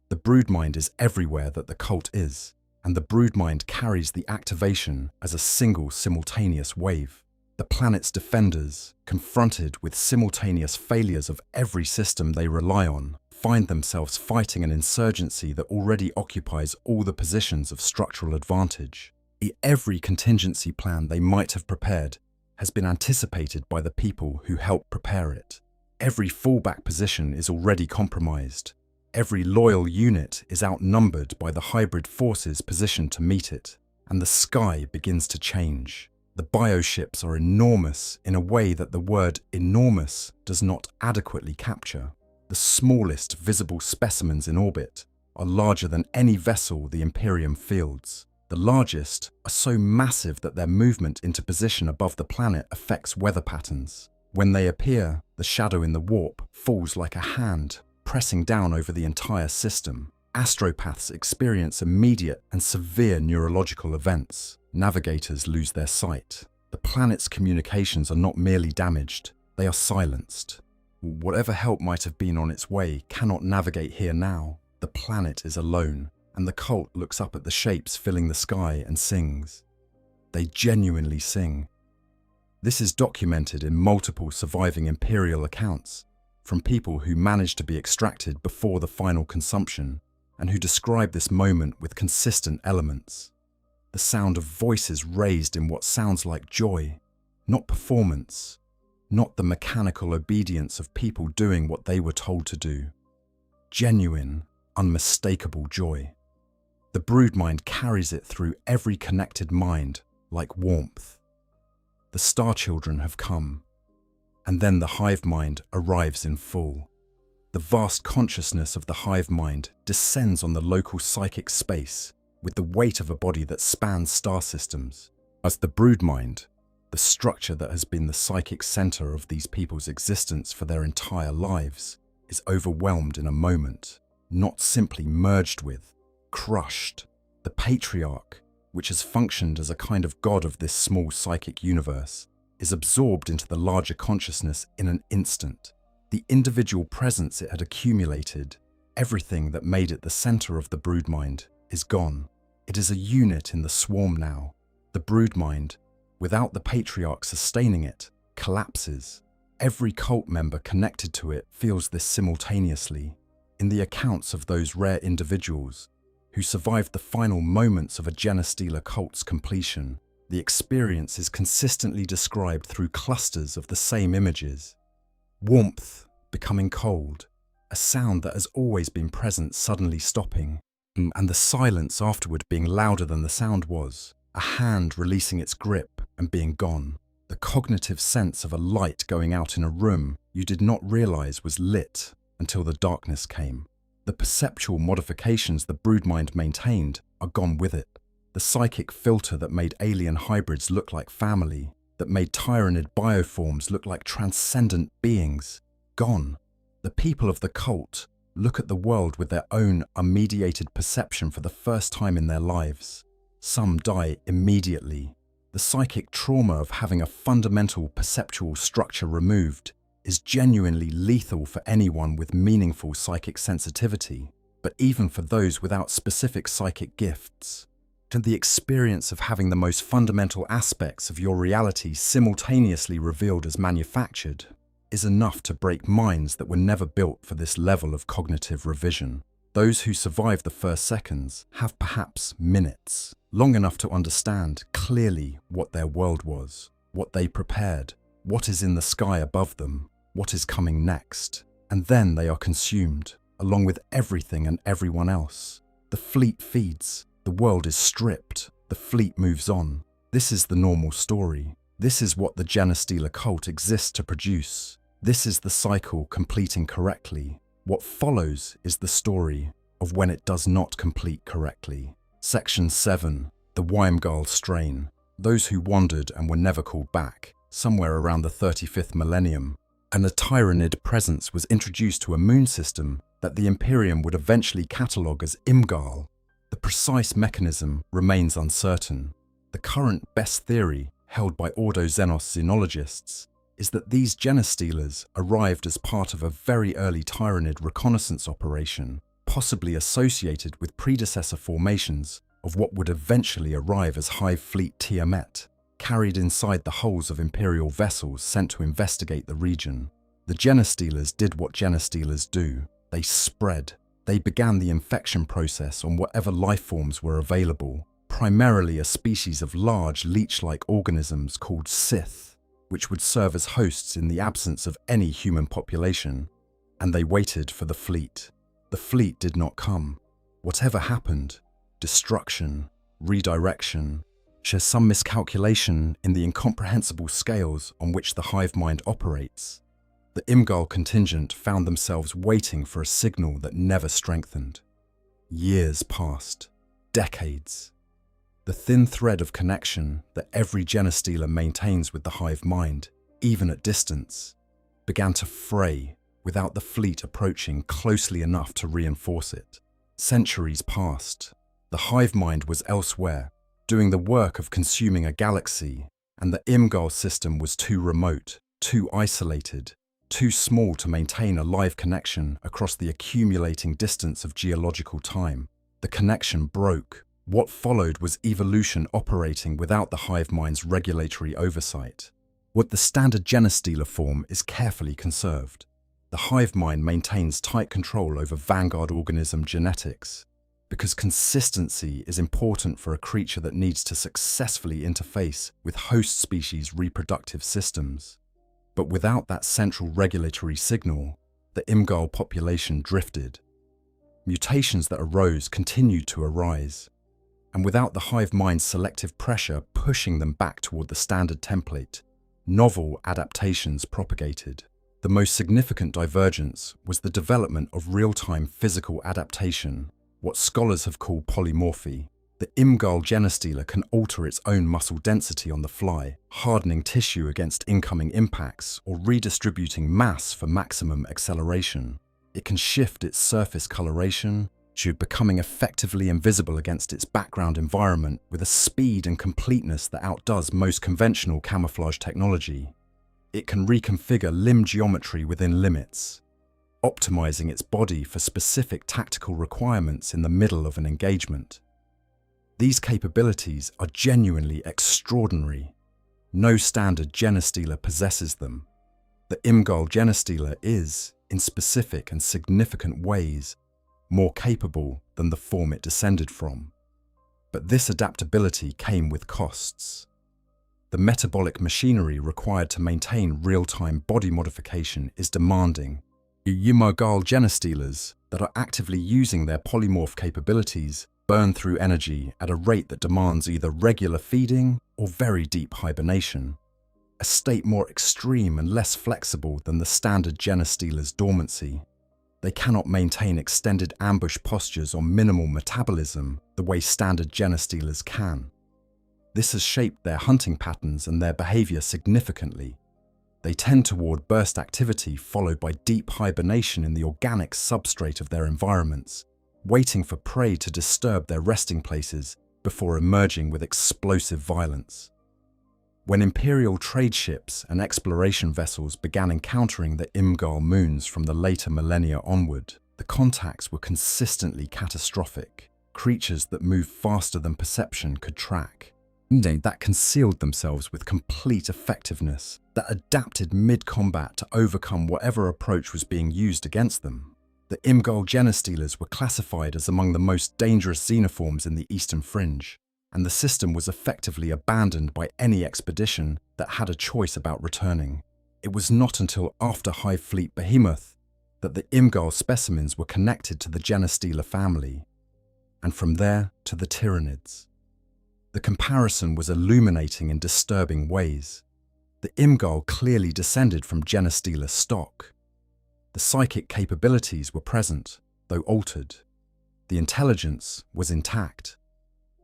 The broodmind is everywhere that the cult is, and the broodmind carries the activation as a single simultaneous wave. The planet's defenders, confronted with simultaneous failures of every system they rely on, find themselves fighting an insurgency that already occupies all the positions of structural advantage. Every contingency plan they might have prepared has been anticipated by the people who helped prepare it. Every fallback position is already compromised. Every loyal unit is outnumbered by the hybrid forces positioned to meet it, and the sky begins to change. The bioships are enormous in a way that the word enormous does not adequately capture. The smallest visible specimens in orbit are larger than any vessel the Imperium fields. The largest are so massive that their movement into position above the planet affects weather patterns. When they appear, the shadow in the warp falls like a hand, pressing down over the entire system. Astropaths experience immediate and severe neurological events. Navigators lose their sight. The planet's communications are not merely damaged, they are silenced. Whatever help might have been on its way cannot navigate here now. The planet is alone, and the cult looks up at the shapes filling the sky and sings. They genuinely sing. This is documented in multiple surviving Imperial accounts, from people who managed to be extracted before the final consumption, and who describe this moment with consistent elements. The sound of voices raised in what sounds like joy, not performance, not the mechanical obedience of people doing what they were told to do. Genuine, unmistakable joy. The broodmind carries it through every connected mind like warmth. The star children have come, and then the hive mind arrives in full. The vast consciousness of the hive mind descends on the local psychic space with the weight of a body that spans star systems. As the broodmind, the structure that has been the psychic center of these people's existence for their entire lives, is overwhelmed in a moment, not simply merged with, crushed. The patriarch, which has functioned as a kind of god of this small psychic universe, is absorbed into the larger consciousness in an instant. The individual presence it had accumulated, everything that made it the center of the broodmind, is gone. It is a unit in the swarm now. The broodmind, without the patriarch sustaining it, collapses. Every cult member connected to it feels this simultaneously. In the accounts of those rare individuals who survived the final moments of a Genestealer cult's completion, the experience is consistently described through clusters of the same images. Warmth becoming cold, a sound that has always been present suddenly stopping, and the silence afterward being louder than the sound was, a hand releasing its grip and being gone. The cognitive sense of a light going out in a room you did not realize was lit until the darkness came. The perceptual modifications the broodmind maintained are gone with it. The psychic filter that made alien hybrids look like family, that made tyrannid bioforms look like transcendent beings, gone. The people of the cult look at the world with their own unmediated perception for the first time in their lives. Some die immediately. The psychic trauma of having a fundamental perceptual structure removed is genuinely lethal for anyone with meaningful psychic sensitivity, but even for those without specific psychic gifts. And the experience of having the most fundamental aspects of your reality simultaneously revealed as manufactured is enough to break minds that were never built for this level of cognitive revision. Those who survive the first seconds have perhaps minutes, long enough to understand clearly what their world was, what they prepared, what is in the sky above them, what is coming next, and then they are consumed, along with everything and everyone else. The fleet feeds, the world is stripped, the fleet moves on. This is the normal story. This is what the Genestealer cult exists to produce. This is the cycle completing correctly. What follows is the story of when it does not complete correctly. Section 7. The Ymgarl strain. Those who wandered and were never called back, somewhere around the 35th millennium, and a tyrannid presence was introduced to a moon system that the Imperium would eventually catalogue as Ymgarl. The precise mechanism remains uncertain. The current best theory, held by Ordo Xenos xenologists, is that these Genestealers arrived as part of a very early tyrannid reconnaissance operation, possibly associated with predecessor formations of what would eventually arrive as Hive Fleet Tiamat, carried inside the hulls of Imperial vessels sent to investigate the region. The Genestealers did what Genestealers do. They spread. They began the infection process on whatever life forms were available, primarily a species of large leech-like organisms called Sith, which would serve as hosts in the absence of any human population. And they waited for the fleet. The fleet did not come. Whatever happened, destruction, redirection, shares some miscalculation in the incomprehensible scales on which the hive mind operates. The Ymgarl contingent found themselves waiting for a signal that never strengthened. Years passed. Decades. The thin thread of connection that every Genestealer maintains with the hive mind, even at distance, began to fray without the fleet approaching closely enough to reinforce it. Centuries passed. The hive mind was elsewhere, doing the work of consuming a galaxy, and the Ymgarl system was too remote, too isolated, too small to maintain a live connection across the accumulating distance of geological time. The connection broke. What followed was evolution operating without the hive mind's regulatory oversight. What the standard Genestealer form is carefully conserved. The hive mind maintains tight control over vanguard organism genetics, because consistency is important for a creature that needs to successfully interface with host species' reproductive systems. But without that central regulatory signal, the Ymgarl population drifted. Mutations that arose continued to arise, and without the hive mind's selective pressure pushing them back toward the standard template, novel adaptations propagated. The most significant divergence was the development of real-time physical adaptation, what scholars have called polymorphy. The Ymgarl Genestealer can alter its own muscle density on the fly, hardening tissue against incoming impacts or redistributing mass for maximum acceleration. It can shift its surface coloration, becoming effectively invisible against its background environment with a speed and completeness that outdoes most conventional camouflage technology. It can reconfigure limb geometry within limits, optimizing its body for specific tactical requirements in the middle of an engagement. These capabilities are genuinely extraordinary. No standard Genestealer possesses them. The Ymgarl Genestealer is, in specific and significant ways, more capable than the form it descended from. But this adaptability came with costs. The metabolic machinery required to maintain real-time body modification is demanding. Ymgarl Genestealers that are actively using their polymorph capabilities burn through energy at a rate that demands either regular feeding or very deep hibernation, a state more extreme and less flexible than the standard Genestealer's dormancy. They cannot maintain extended ambush postures or minimal metabolism the way standard Genestealers can. This has shaped their hunting patterns and their behavior significantly. They tend toward burst activity followed by deep hibernation in the organic substrate of their environments, waiting for prey to disturb their resting places before emerging with explosive violence. When Imperial trade ships and exploration vessels began encountering the Ymgarl moons from the later millennia onward, the contacts were consistently catastrophic. Creatures that moved faster than perception could track, that concealed themselves with complete effectiveness, that adapted mid-combat to overcome whatever approach was being used against them. The Ymgarl Genestealers were classified as among the most dangerous xenoforms in the Eastern Fringe, and the system was effectively abandoned by any expedition that had a choice about returning. It was not until after Hive Fleet Behemoth that the Ymgarl specimens were connected to the Genestealer family, and from there to the Tyranids. The comparison was illuminating in disturbing ways. The Ymgarl clearly descended from Genestealer stock. The psychic capabilities were present, though altered. The intelligence was intact,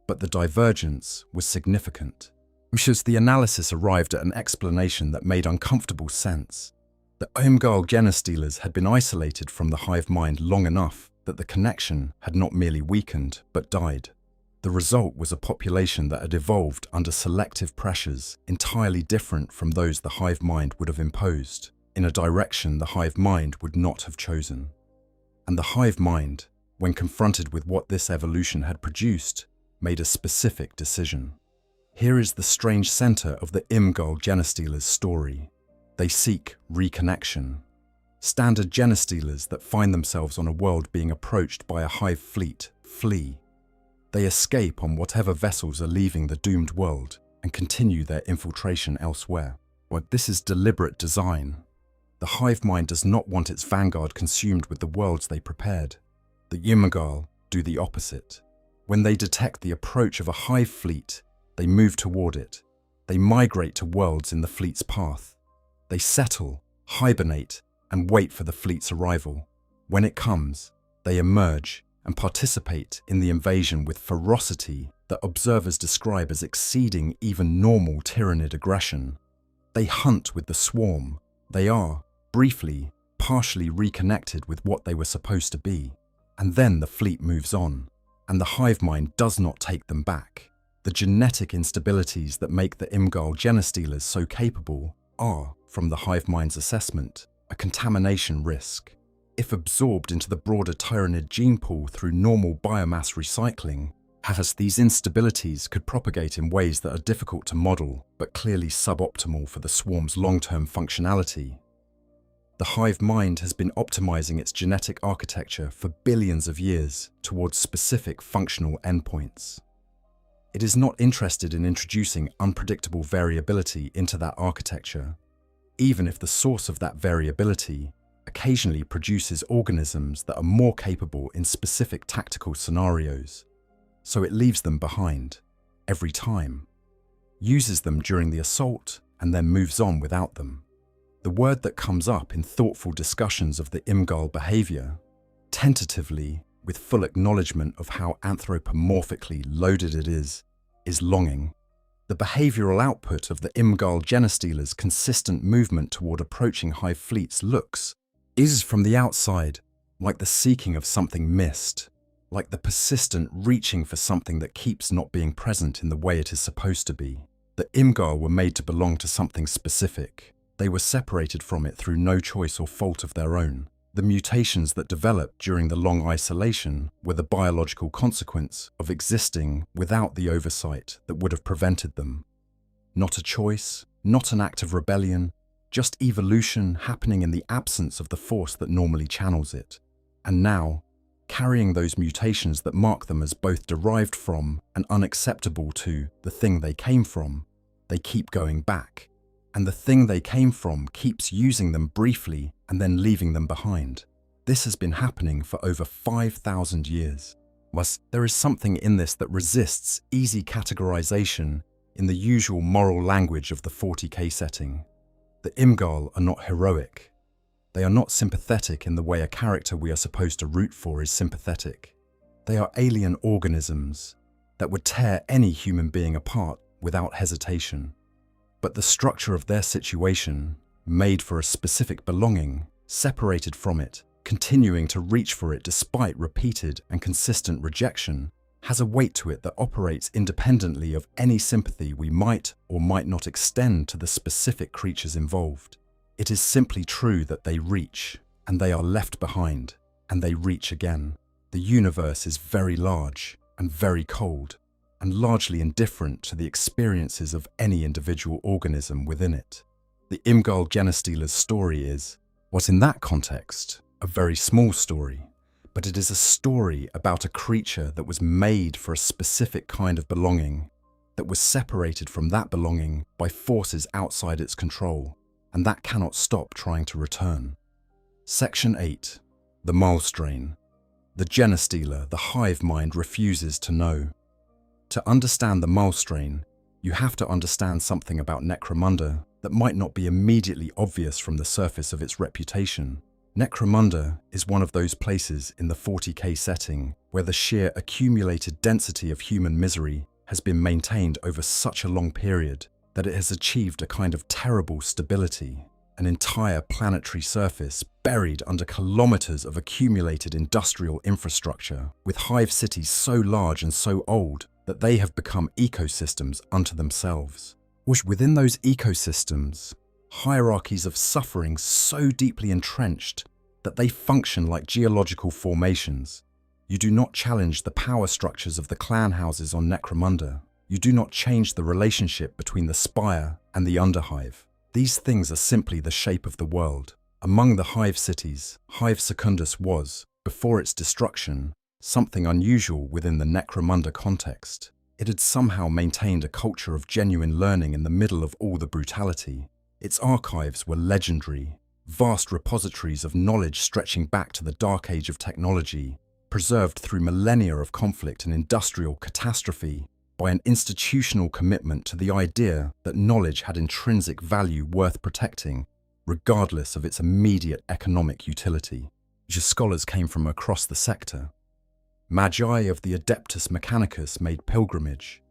but the divergence was significant. As the analysis arrived at an explanation that made uncomfortable sense. The Ymgarl Genestealers had been isolated from the hive mind long enough that the connection had not merely weakened, but died. The result was a population that had evolved under selective pressures entirely different from those the hive mind would have imposed, in a direction the hive mind would not have chosen. And the hive mind, when confronted with what this evolution had produced, made a specific decision. Here is the strange center of the Ymgarl Genestealers' story. They seek reconnection. Standard Genestealers that find themselves on a world being approached by a hive fleet flee. They escape on whatever vessels are leaving the doomed world and continue their infiltration elsewhere. But this is deliberate design. The hive mind does not want its vanguard consumed with the worlds they prepared. The Ymgarl do the opposite. When they detect the approach of a hive fleet, they move toward it. They migrate to worlds in the fleet's path. They settle, hibernate, and wait for the fleet's arrival. When it comes, they emerge and participate in the invasion with ferocity that observers describe as exceeding even normal Tyranid aggression. They hunt with the swarm. They are, briefly, partially reconnected with what they were supposed to be. And then the fleet moves on, and the hive mind does not take them back. The genetic instabilities that make the Ymgarl Genestealers so capable are, from the hive mind's assessment, a contamination risk. If absorbed into the broader tyrannid gene pool through normal biomass recycling, as these instabilities could propagate in ways that are difficult to model but clearly suboptimal for the swarm's long-term functionality. The hive mind has been optimizing its genetic architecture for billions of years towards specific functional endpoints. It is not interested in introducing unpredictable variability into that architecture, even if the source of that variability occasionally produces organisms that are more capable in specific tactical scenarios. So it leaves them behind, every time, uses them during the assault, and then moves on without them. The word that comes up in thoughtful discussions of the Ymgarl behavior, tentatively, with full acknowledgement of how anthropomorphically loaded it is longing. The behavioral output of the Ymgarl Genestealer's consistent movement toward approaching hive fleets is from the outside, like the seeking of something missed, like the persistent reaching for something that keeps not being present in the way it is supposed to be. The Ymgarl were made to belong to something specific. They were separated from it through no choice or fault of their own. The mutations that developed during the long isolation were the biological consequence of existing without the oversight that would have prevented them. Not a choice, not an act of rebellion, just evolution happening in the absence of the force that normally channels it. And now, carrying those mutations that mark them as both derived from and unacceptable to the thing they came from, they keep going back. And the thing they came from keeps using them briefly and then leaving them behind. This has been happening for over 5,000 years. Whilst there is something in this that resists easy categorization in the usual moral language of the 40K setting. The Ymgarl are not heroic. They are not sympathetic in the way a character we are supposed to root for is sympathetic. They are alien organisms that would tear any human being apart without hesitation. But the structure of their situation, made for a specific belonging, separated from it, continuing to reach for it despite repeated and consistent rejection, has a weight to it that operates independently of any sympathy we might or might not extend to the specific creatures involved. It is simply true that they reach, and they are left behind, and they reach again. The universe is very large and very cold, and largely indifferent to the experiences of any individual organism within it. The Ymgarl Genestealer's story is, what in that context, a very small story, but it is a story about a creature that was made for a specific kind of belonging, that was separated from that belonging by forces outside its control, and that cannot stop trying to return. Section 8. The Mulstrain. The Genestealer, the hive mind, refuses to know. To understand the Mulstrain, you have to understand something about Necromunda that might not be immediately obvious from the surface of its reputation. Necromunda is one of those places in the 40K setting where the sheer accumulated density of human misery has been maintained over such a long period that it has achieved a kind of terrible stability, an entire planetary surface buried under kilometers of accumulated industrial infrastructure, with hive cities so large and so old that they have become ecosystems unto themselves. Within those ecosystems, hierarchies of suffering so deeply entrenched that they function like geological formations. You do not challenge the power structures of the clan houses on Necromunda. You do not change the relationship between the spire and the underhive. These things are simply the shape of the world. Among the hive cities, Hive Secundus was, before its destruction, something unusual within the Necromunda context. It had somehow maintained a culture of genuine learning in the middle of all the brutality. Its archives were legendary, vast repositories of knowledge stretching back to the dark age of technology, preserved through millennia of conflict and industrial catastrophe by an institutional commitment to the idea that knowledge had intrinsic value worth protecting, regardless of its immediate economic utility. Scholars came from across the sector. Magi of the Adeptus Mechanicus made pilgrimage.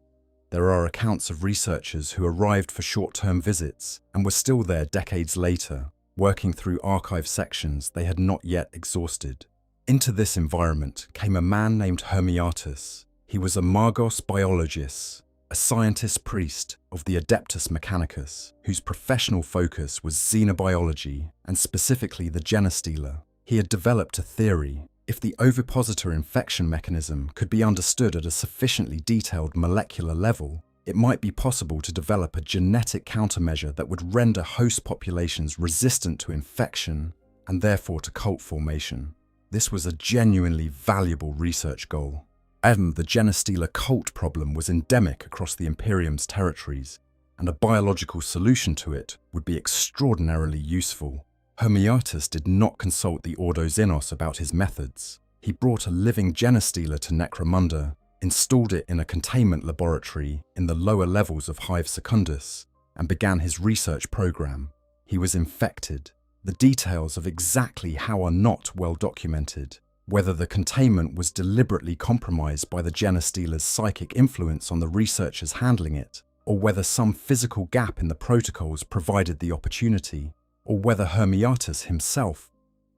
There are accounts of researchers who arrived for short-term visits and were still there decades later, working through archive sections they had not yet exhausted. Into this environment came a man named Hermiatus. He was a Magos biologist, a scientist priest of the Adeptus Mechanicus, whose professional focus was xenobiology and specifically the Genestealer. He had developed a theory: if the ovipositor infection mechanism could be understood at a sufficiently detailed molecular level, it might be possible to develop a genetic countermeasure that would render host populations resistant to infection and therefore to cult formation. This was a genuinely valuable research goal. And the Genestealer cult problem was endemic across the Imperium's territories, and a biological solution to it would be extraordinarily useful. Hermiatus did not consult the Ordo Xenos about his methods. He brought a living Genestealer to Necromunda, installed it in a containment laboratory in the lower levels of Hive Secundus, and began his research program. He was infected. The details of exactly how are not well documented. Whether the containment was deliberately compromised by the Genestealer's psychic influence on the researchers handling it, or whether some physical gap in the protocols provided the opportunity, or whether Hermiatus himself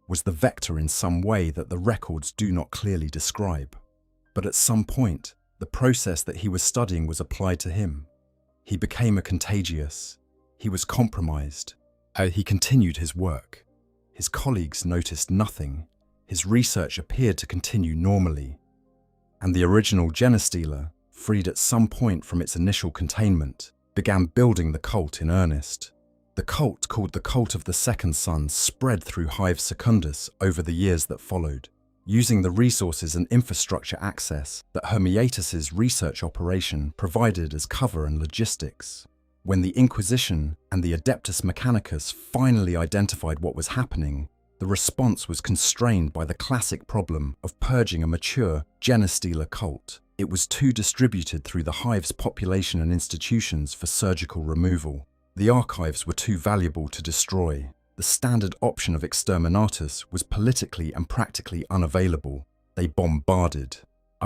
was the vector in some way that the records do not clearly describe. But at some point, the process that he was studying was applied to him. He became a contagious. He was compromised. He continued his work. His colleagues noticed nothing. His research appeared to continue normally. And the original Genestealer, freed at some point from its initial containment, began building the cult in earnest. The cult, called the Cult of the Second Son, spread through Hive Secundus over the years that followed, using the resources and infrastructure access that Hermiatus's research operation provided as cover and logistics. When the Inquisition and the Adeptus Mechanicus finally identified what was happening, the response was constrained by the classic problem of purging a mature Genestealer cult. It was too distributed through the Hive's population and institutions for surgical removal. The archives were too valuable to destroy. The standard option of exterminatus was politically and practically unavailable. They bombarded.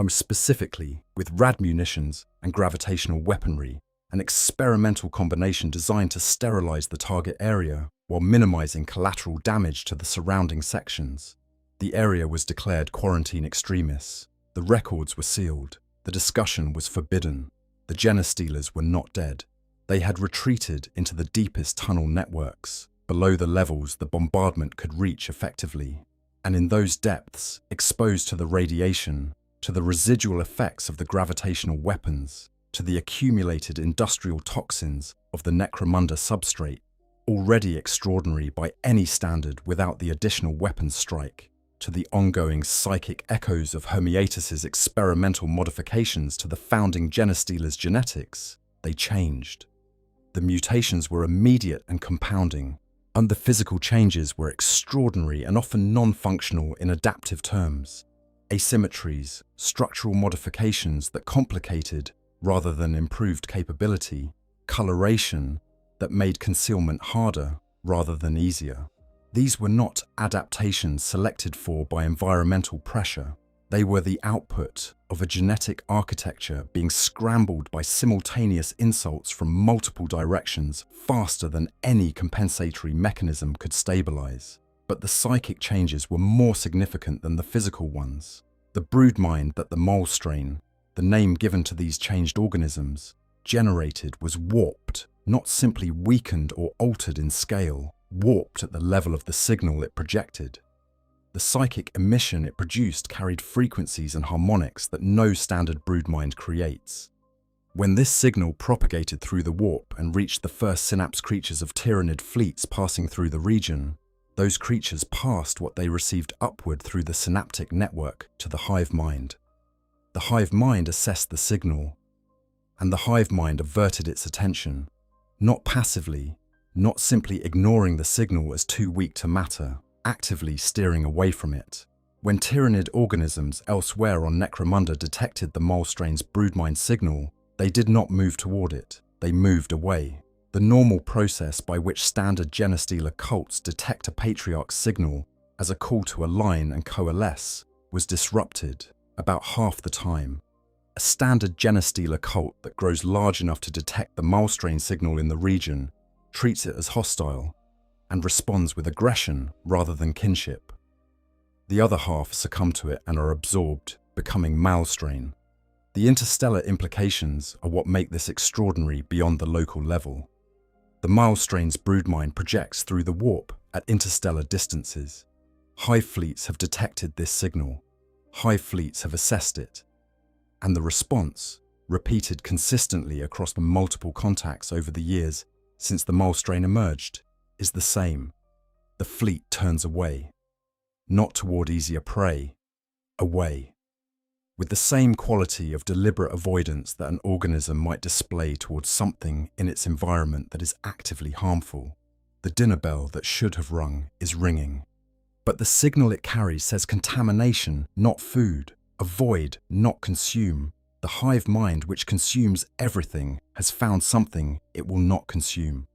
Specifically with rad munitions and gravitational weaponry, an experimental combination designed to sterilize the target area while minimizing collateral damage to the surrounding sections. The area was declared quarantine extremis. The records were sealed. The discussion was forbidden. The Genestealers were not dead. They had retreated into the deepest tunnel networks, below the levels the bombardment could reach effectively. And in those depths, exposed to the radiation, to the residual effects of the gravitational weapons, to the accumulated industrial toxins of the Necromunda substrate, already extraordinary by any standard without the additional weapons strike, to the ongoing psychic echoes of Hermiatus's experimental modifications to the founding Genestealer's genetics, they changed. The mutations were immediate and compounding, and the physical changes were extraordinary and often non-functional in adaptive terms. Asymmetries, structural modifications that complicated rather than improved capability, coloration that made concealment harder rather than easier. These were not adaptations selected for by environmental pressure. They were the output of a genetic architecture being scrambled by simultaneous insults from multiple directions faster than any compensatory mechanism could stabilize. But the psychic changes were more significant than the physical ones. The broodmind that the mole strain, the name given to these changed organisms, generated was warped, not simply weakened or altered in scale, warped at the level of the signal it projected. The psychic emission it produced carried frequencies and harmonics that no standard broodmind creates. When this signal propagated through the warp and reached the first synapse creatures of Tyranid fleets passing through the region, those creatures passed what they received upward through the synaptic network to the hive mind. The hive mind assessed the signal, and the hive mind averted its attention, not passively, not simply ignoring the signal as too weak to matter, actively steering away from it. When Tyranid organisms elsewhere on Necromunda detected the mole strain's broodmind signal, they did not move toward it, they moved away. The normal process by which standard Genestealer cults detect a patriarch's signal as a call to align and coalesce was disrupted about half the time. A standard Genestealer cult that grows large enough to detect the mole strain signal in the region treats it as hostile and responds with aggression rather than kinship. The other half succumb to it and are absorbed, becoming malstrain. The interstellar implications are what make this extraordinary beyond the local level. The Milestrain's broodmind projects through the warp at interstellar distances. Hive fleets have detected this signal. Hive fleets have assessed it. And the response, repeated consistently across multiple contacts over the years since the Milestrain emerged, is the same. The fleet turns away. Not toward easier prey, away. With the same quality of deliberate avoidance that an organism might display towards something in its environment that is actively harmful, the dinner bell that should have rung is ringing. But the signal it carries says contamination, not food, avoid, not consume. The hive mind, which consumes everything, has found something it will not consume.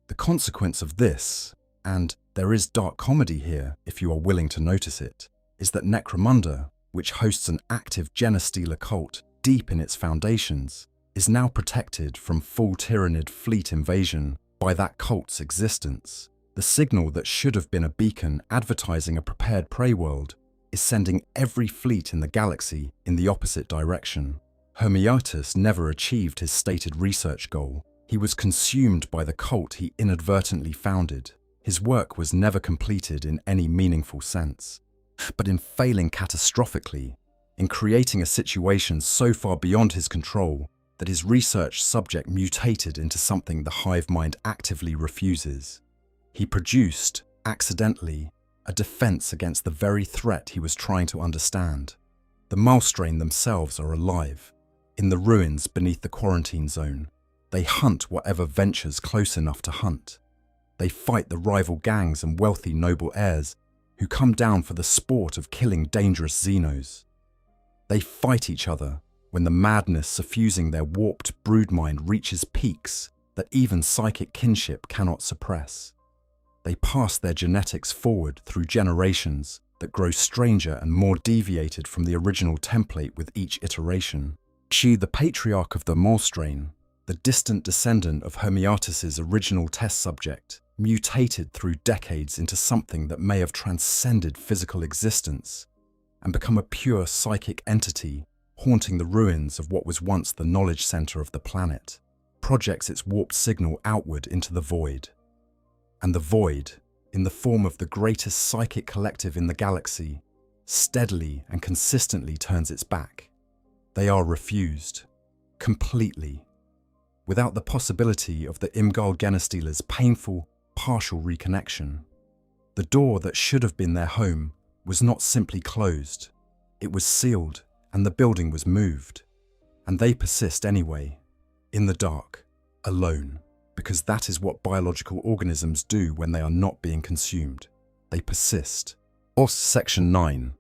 The consequence of this, and there is dark comedy here if you are willing to notice it, is that Necromunda, which hosts an active Genestealer cult deep in its foundations, is now protected from full Tyrannid fleet invasion by that cult's existence. The signal that should have been a beacon advertising a prepared prey world is sending every fleet in the galaxy in the opposite direction. Hermiatus never achieved his stated research goal. He was consumed by the cult he inadvertently founded. His work was never completed in any meaningful sense. But in failing catastrophically, in creating a situation so far beyond his control that his research subject mutated into something the hive mind actively refuses, he produced, accidentally, a defense against the very threat he was trying to understand. The Milestrain themselves are alive, in the ruins beneath the quarantine zone. They hunt whatever ventures close enough to hunt. They fight the rival gangs and wealthy noble heirs who come down for the sport of killing dangerous Xenos. They fight each other when the madness suffusing their warped broodmind reaches peaks that even psychic kinship cannot suppress. They pass their genetics forward through generations that grow stranger and more deviated from the original template with each iteration. She, the patriarch of the Milestrain, the distant descendant of Hermiatus's original test subject, mutated through decades into something that may have transcended physical existence and become a pure psychic entity haunting the ruins of what was once the knowledge center of the planet, projects its warped signal outward into the void. And the void, in the form of the greatest psychic collective in the galaxy, steadily and consistently turns its back. They are refused, completely, without the possibility of the Ymgarl Genestealer's painful, partial reconnection. The door that should have been their home was not simply closed, it was sealed and the building was moved. And they persist anyway, in the dark, alone, because that is what biological organisms do when they are not being consumed. They persist. OS Section 9.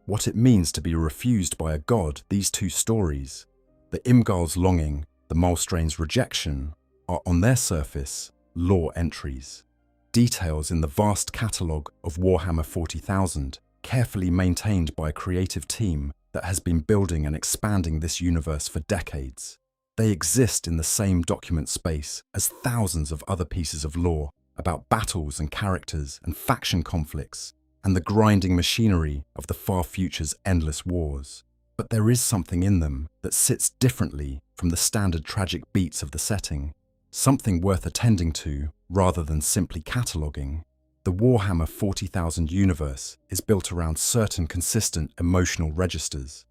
What it means to be refused by a god, these two stories, the Ymgarl's longing, the Milestrain's rejection, are on their surface lore entries. Details in the vast catalogue of Warhammer 40,000, carefully maintained by a creative team that has been building and expanding this universe for decades. They exist in the same document space as thousands of other pieces of lore about battles and characters and faction conflicts and the grinding machinery of the far future's endless wars. But there is something in them that sits differently from the standard tragic beats of the setting, something worth attending to rather than simply cataloguing. The Warhammer 40,000 universe is built around certain consistent emotional registers.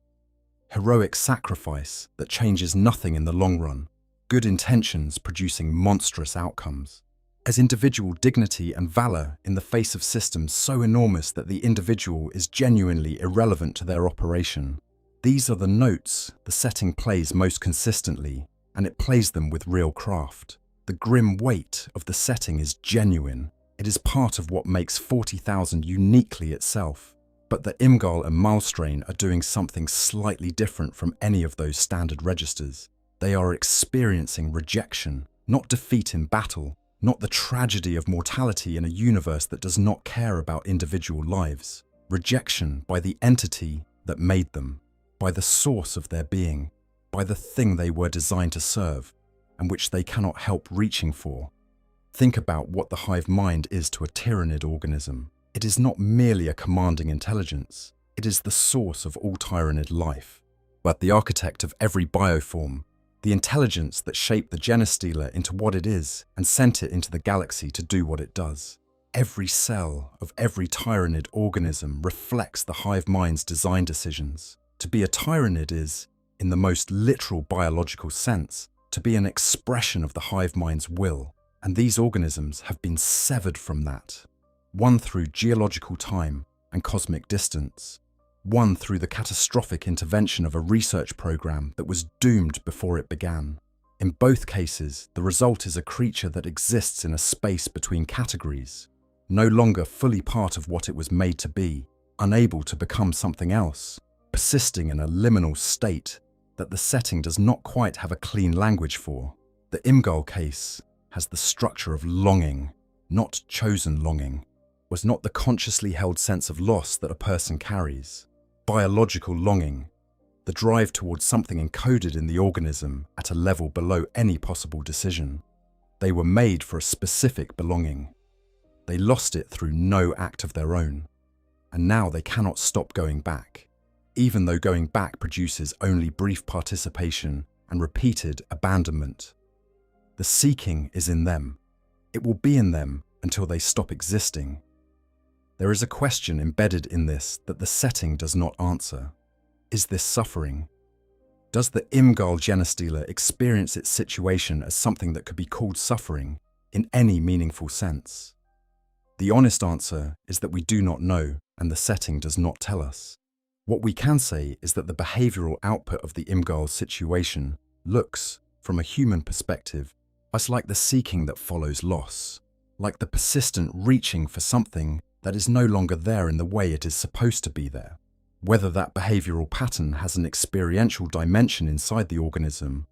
Heroic sacrifice that changes nothing in the long run, good intentions producing monstrous outcomes. As individual dignity and valor in the face of systems so enormous that the individual is genuinely irrelevant to their operation. These are the notes the setting plays most consistently, and it plays them with real craft. The grim weight of the setting is genuine. It is part of what makes 40,000 uniquely itself. But the Ymgarl and Milestrain are doing something slightly different from any of those standard registers. They are experiencing rejection, not defeat in battle, not the tragedy of mortality in a universe that does not care about individual lives. Rejection by the entity that made them, by the source of their being, by the thing they were designed to serve, and which they cannot help reaching for. Think about what the hive mind is to a tyrannid organism. It is not merely a commanding intelligence. It is the source of all tyrannid life. but the architect of every bioform, the intelligence that shaped the Genestealer into what it is and sent it into the galaxy to do what it does. Every cell of every tyrannid organism reflects the hive mind's design decisions. To be a tyrannid is, in the most literal biological sense, to be an expression of the hive mind's will, and these organisms have been severed from that, one through geological time and cosmic distance, one through the catastrophic intervention of a research program that was doomed before it began. In both cases, the result is a creature that exists in a space between categories, no longer fully part of what it was made to be, unable to become something else, persisting in a liminal state that the setting does not quite have a clean language for. The Ymgarl case has the structure of longing, not chosen longing, was not the consciously held sense of loss that a person carries. Biological longing, the drive towards something encoded in the organism at a level below any possible decision. They were made for a specific belonging. They lost it through no act of their own, and now they cannot stop going back, even though going back produces only brief participation and repeated abandonment. The seeking is in them. It will be in them until they stop existing. There is a question embedded in this that the setting does not answer. Is this suffering? Does the Ymgarl Genestealer experience its situation as something that could be called suffering in any meaningful sense? The honest answer is that we do not know, and the setting does not tell us. What we can say is that the behavioral output of the Ymgarl situation looks, from a human perspective, as like the seeking that follows loss, like the persistent reaching for something that is no longer there in the way it is supposed to be there. Whether that behavioral pattern has an experiential dimension inside the organism,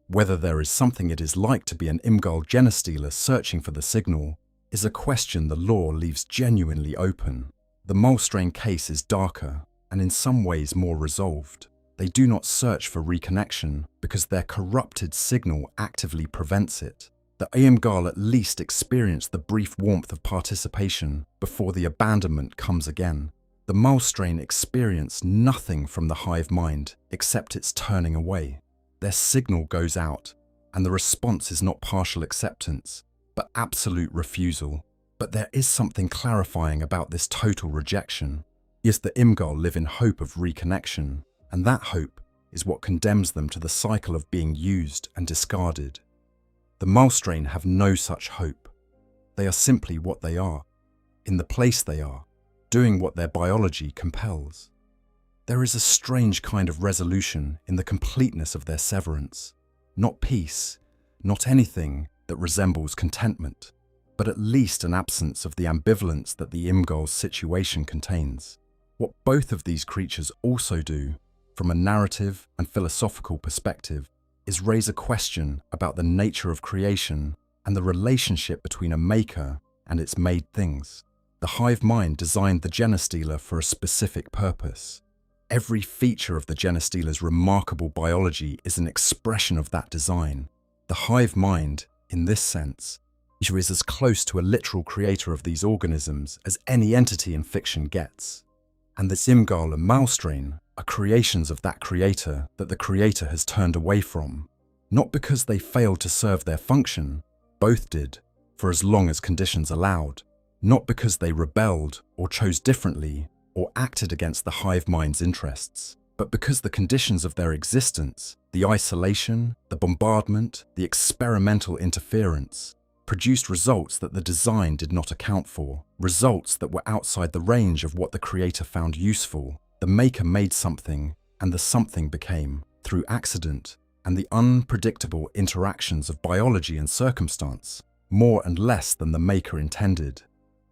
whether there is something it is like to be an Ymgarl Genestealer searching for the signal, is a question the law leaves genuinely open. The Mulstrain case is darker and in some ways more resolved. They do not search for reconnection because their corrupted signal actively prevents it. The Ymgarl at least experience the brief warmth of participation before the abandonment comes again. The Mulstrain experience nothing from the hive mind except its turning away. Their signal goes out, and the response is not partial acceptance, but absolute refusal. But there is something clarifying about this total rejection. Yes, the Ymgarl live in hope of reconnection, and that hope is what condemns them to the cycle of being used and discarded. The Mulstrain have no such hope. They are simply what they are, in the place they are, doing what their biology compels. There is a strange kind of resolution in the completeness of their severance. Not peace, not anything that resembles contentment, but at least an absence of the ambivalence that the Ymgarl's situation contains. What both of these creatures also do, from a narrative and philosophical perspective, is raise a question about the nature of creation and the relationship between a maker and its made things. The hive mind designed the Genestealer for a specific purpose. Every feature of the Genestealer's remarkable biology is an expression of that design. The hive mind, in this sense, is as close to a literal creator of these organisms as any entity in fiction gets. And the Ymgarl and Mulstrain are creations of that creator that the creator has turned away from. Not because they failed to serve their function, both did, for as long as conditions allowed. Not because they rebelled or chose differently or acted against the hive mind's interests, but because the conditions of their existence, the isolation, the bombardment, the experimental interference, produced results that the design did not account for, results that were outside the range of what the creator found useful. The maker made something, and the something became, through accident and the unpredictable interactions of biology and circumstance, more and less than the maker intended.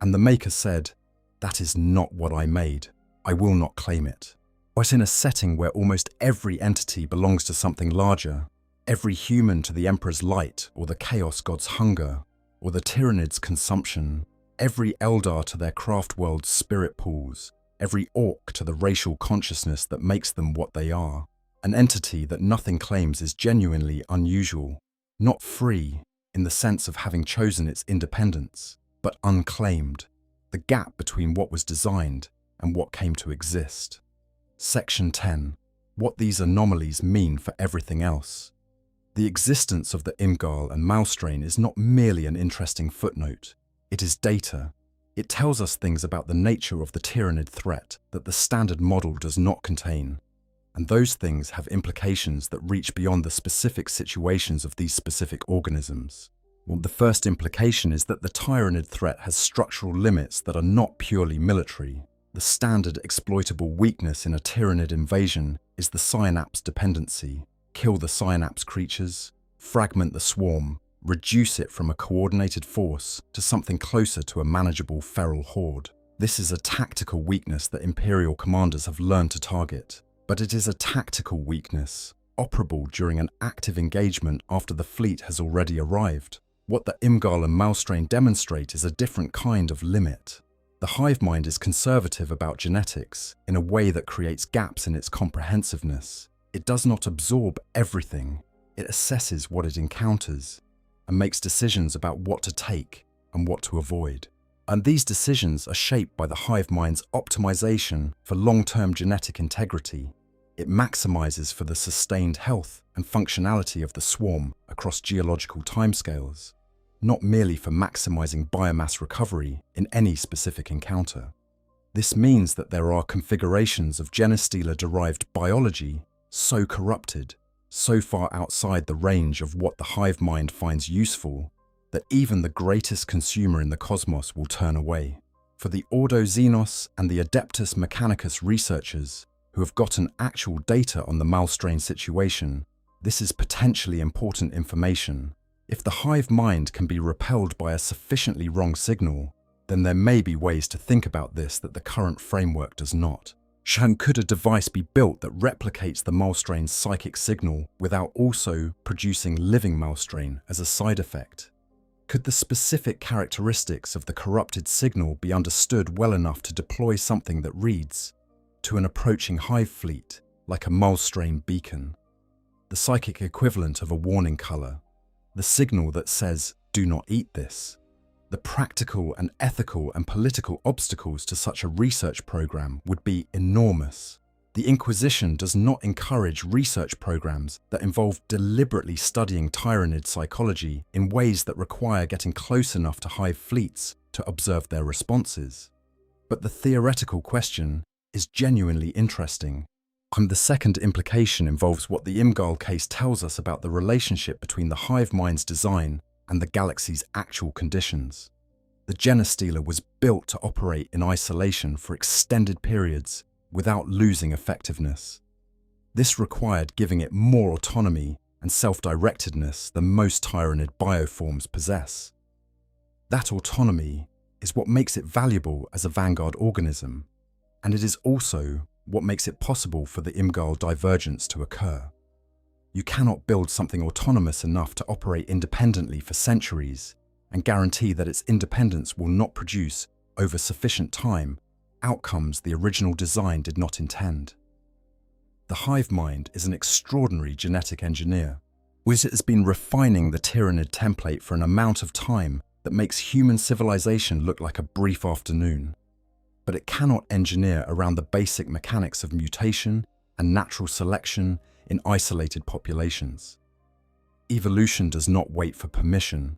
And the maker said, "That is not what I made. I will not claim it." But in a setting where almost every entity belongs to something larger, every human to the Emperor's light or the Chaos God's hunger, or the Tyrannid's consumption, every Eldar to their craft world's spirit pools, every Orc to the racial consciousness that makes them what they are. An entity that nothing claims is genuinely unusual, not free in the sense of having chosen its independence, but unclaimed, the gap between what was designed and what came to exist. Section 10. what these anomalies mean for everything else. The existence of the Ymgarl and Malstrain is not merely an interesting footnote. It is data. It tells us things about the nature of the Tyranid threat that the standard model does not contain. And those things have implications that reach beyond the specific situations of these specific organisms. Well, the first implication is that the Tyranid threat has structural limits that are not purely military. The standard exploitable weakness in a Tyranid invasion is the synapse dependency. Kill the synapse creatures, fragment the swarm, reduce it from a coordinated force to something closer to a manageable feral horde. This is a tactical weakness that Imperial commanders have learned to target. But it is a tactical weakness, operable during an active engagement after the fleet has already arrived. What the Ymgarl and Malstrain demonstrate is a different kind of limit. The hive mind is conservative about genetics in a way that creates gaps in its comprehensiveness. It does not absorb everything. It assesses what it encounters and makes decisions about what to take and what to avoid. And these decisions are shaped by the hive mind's optimization for long-term genetic integrity. It maximizes for the sustained health and functionality of the swarm across geological timescales, not merely for maximizing biomass recovery in any specific encounter. This means that there are configurations of Genestealer-derived biology so corrupted, so far outside the range of what the hive mind finds useful, that even the greatest consumer in the cosmos will turn away. For the Ordo Xenos and the Adeptus Mechanicus researchers who have gotten actual data on the Malstrain situation, this is potentially important information. If the hive mind can be repelled by a sufficiently wrong signal, then there may be ways to think about this that the current framework does not. Could a device be built that replicates the Malstrain's psychic signal without also producing living Malstrain as a side effect? Could the specific characteristics of the corrupted signal be understood well enough to deploy something that reads to an approaching hive fleet like a Malstrain beacon? The psychic equivalent of a warning color, the signal that says, "Do not eat this." The practical and ethical and political obstacles to such a research program would be enormous. The Inquisition does not encourage research programs that involve deliberately studying Tyranid psychology in ways that require getting close enough to hive fleets to observe their responses. But the theoretical question is genuinely interesting. And the second implication involves what the Ymgarl case tells us about the relationship between the hive mind's design and the galaxy's actual conditions. The Genestealer was built to operate in isolation for extended periods without losing effectiveness. This required giving it more autonomy and self-directedness than most Tyranid bioforms possess. That autonomy is what makes it valuable as a vanguard organism, and it is also what makes it possible for the Ymgarl divergence to occur. You cannot build something autonomous enough to operate independently for centuries and guarantee that its independence will not produce, over sufficient time, outcomes the original design did not intend. The hive mind is an extraordinary genetic engineer, which has been refining the Tyranid template for an amount of time that makes human civilization look like a brief afternoon. But it cannot engineer around the basic mechanics of mutation and natural selection in isolated populations. Evolution does not wait for permission.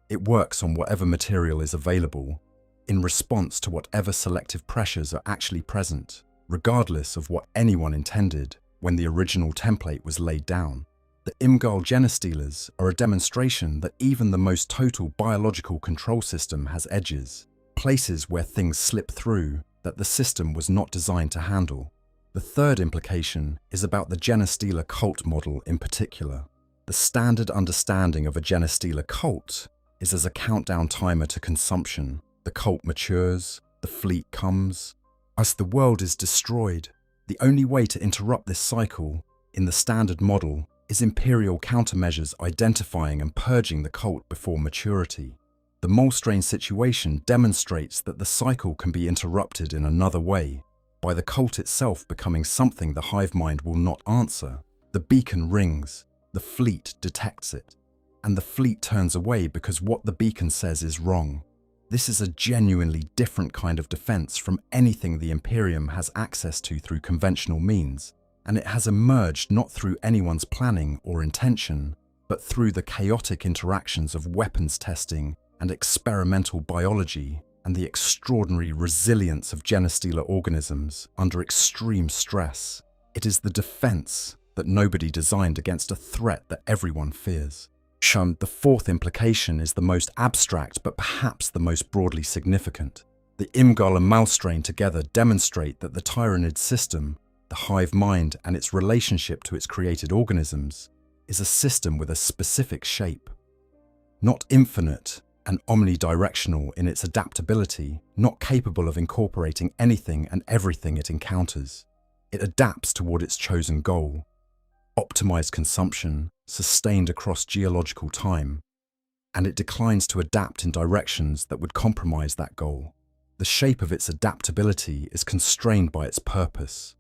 It works on whatever material is available, in response to whatever selective pressures are actually present, regardless of what anyone intended when the original template was laid down. The Ymgarl Genestealers are a demonstration that even the most total biological control system has edges, places where things slip through that the system was not designed to handle. The third implication is about the Genestealer cult model in particular. The standard understanding of a Genestealer cult is as a countdown timer to consumption. The cult matures, the fleet comes. As the world is destroyed, the only way to interrupt this cycle, in the standard model, is Imperial countermeasures identifying and purging the cult before maturity. The Malstrain situation demonstrates that the cycle can be interrupted in another way, by the cult itself becoming something the hive mind will not answer. The beacon rings, the fleet detects it, and the fleet turns away because what the beacon says is wrong. This is a genuinely different kind of defense from anything the Imperium has access to through conventional means, and it has emerged not through anyone's planning or intention, but through the chaotic interactions of weapons testing and experimental biology and the extraordinary resilience of Genestealer organisms under extreme stress. It is the defense that nobody designed against a threat that everyone fears. The fourth implication is the most abstract but perhaps the most broadly significant. The Ymgarl and Malstrain together demonstrate that the Tyranid system, the hive mind and its relationship to its created organisms, is a system with a specific shape. Not infinite and omnidirectional in its adaptability, not capable of incorporating anything and everything it encounters. It adapts toward its chosen goal. Optimized consumption, sustained across geological time, and it declines to adapt in directions that would compromise that goal. The shape of its adaptability is constrained by its purpose.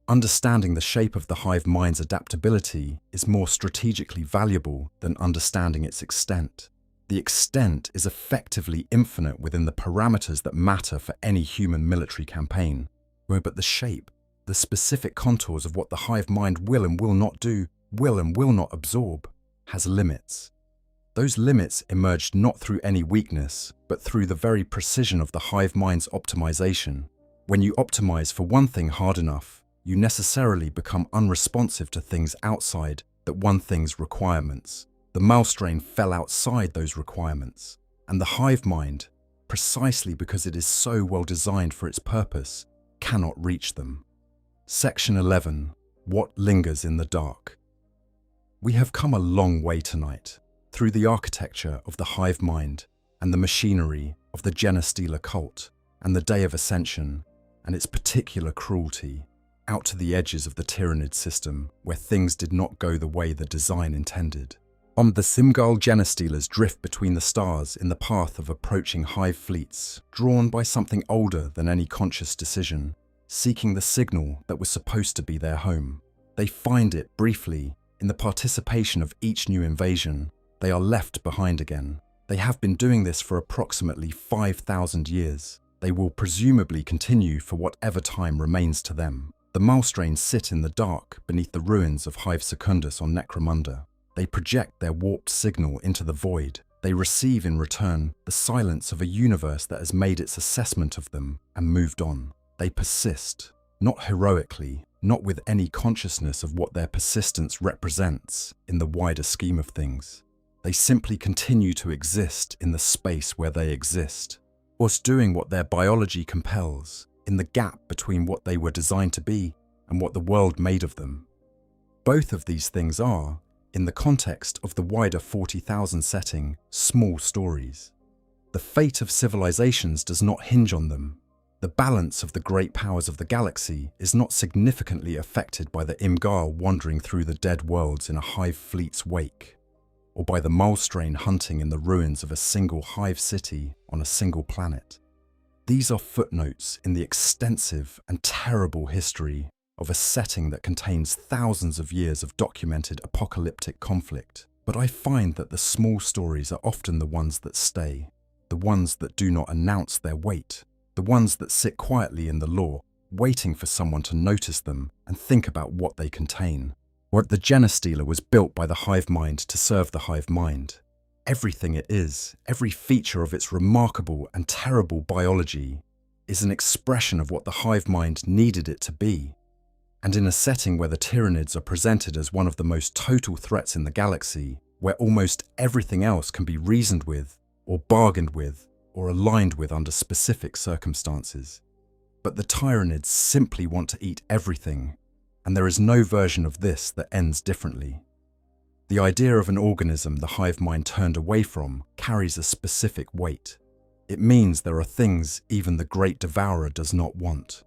Understanding the shape of the hive mind's adaptability is more strategically valuable than understanding its extent. The extent is effectively infinite within the parameters that matter for any human military campaign, but the shape, the specific contours of what the hive mind will and will not do, will and will not absorb, has limits. Those limits emerged not through any weakness, but through the very precision of the hive mind's optimization. When you optimize for one thing hard enough, you necessarily become unresponsive to things outside that one thing's requirements. The Malstrain fell outside those requirements, and the hive mind, precisely because it is so well designed for its purpose, cannot reach them. Section 11. What lingers in the dark? We have come a long way tonight, through the architecture of the hive mind and the machinery of the Genestealer cult and the Day of Ascension and its particular cruelty, out to the edges of the Tyranid system where things did not go the way the design intended. The Ymgarl Genestealers drift between the stars in the path of approaching hive fleets, drawn by something older than any conscious decision, seeking the signal that was supposed to be their home. They find it briefly in the participation of each new invasion. They are left behind again. They have been doing this for approximately 5,000 years. They will presumably continue for whatever time remains to them. The Malstrain sit in the dark beneath the ruins of Hive Secundus on Necromunda. They project their warped signal into the void. They receive in return the silence of a universe that has made its assessment of them and moved on. They persist, not heroically, not with any consciousness of what their persistence represents in the wider scheme of things. They simply continue to exist in the space where they exist, whilst doing what their biology compels, in the gap between what they were designed to be and what the world made of them. Both of these things are, in the context of the wider 40,000 setting, small stories. The fate of civilizations does not hinge on them. The balance of the great powers of the galaxy is not significantly affected by the Ymgarl wandering through the dead worlds in a hive fleet's wake, or by the Malstrain hunting in the ruins of a single hive city on a single planet. These are footnotes in the extensive and terrible history of a setting that contains thousands of years of documented apocalyptic conflict. But I find that the small stories are often the ones that stay, the ones that do not announce their weight, the ones that sit quietly in the lore, waiting for someone to notice them and think about what they contain. What the Genestealer was built by the hive mind to serve the hive mind. Everything it is, every feature of its remarkable and terrible biology, is an expression of what the hive mind needed it to be. And in a setting where the Tyranids are presented as one of the most total threats in the galaxy, where almost everything else can be reasoned with, or bargained with, or aligned with under specific circumstances. But the Tyranids simply want to eat everything, and there is no version of this that ends differently. The idea of an organism the hive mind turned away from carries a specific weight. It means there are things even the great devourer does not want.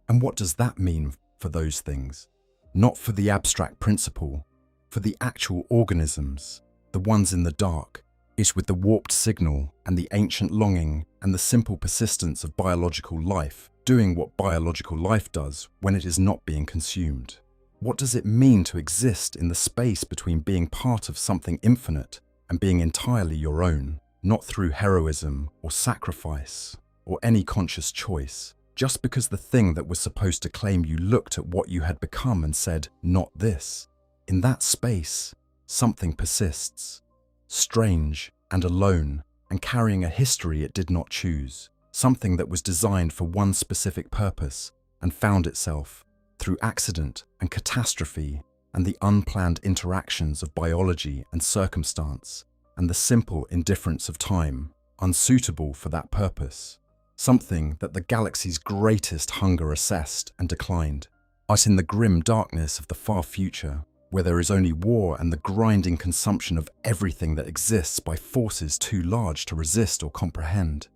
And what does that mean for those things? Not for the abstract principle, for the actual organisms, the ones in the dark, is with the warped signal and the ancient longing and the simple persistence of biological life, doing what biological life does when it is not being consumed. What does it mean to exist in the space between being part of something infinite and being entirely your own, not through heroism or sacrifice or any conscious choice, just because the thing that was supposed to claim you looked at what you had become and said, "Not this." In that space, something persists, strange and alone, and carrying a history it did not choose, something that was designed for one specific purpose and found itself, through accident and catastrophe and the unplanned interactions of biology and circumstance and the simple indifference of time, unsuitable for that purpose. Something that the galaxy's greatest hunger assessed and declined. But in the grim darkness of the far future, where there is only war and the grinding consumption of everything that exists by forces too large to resist or comprehend,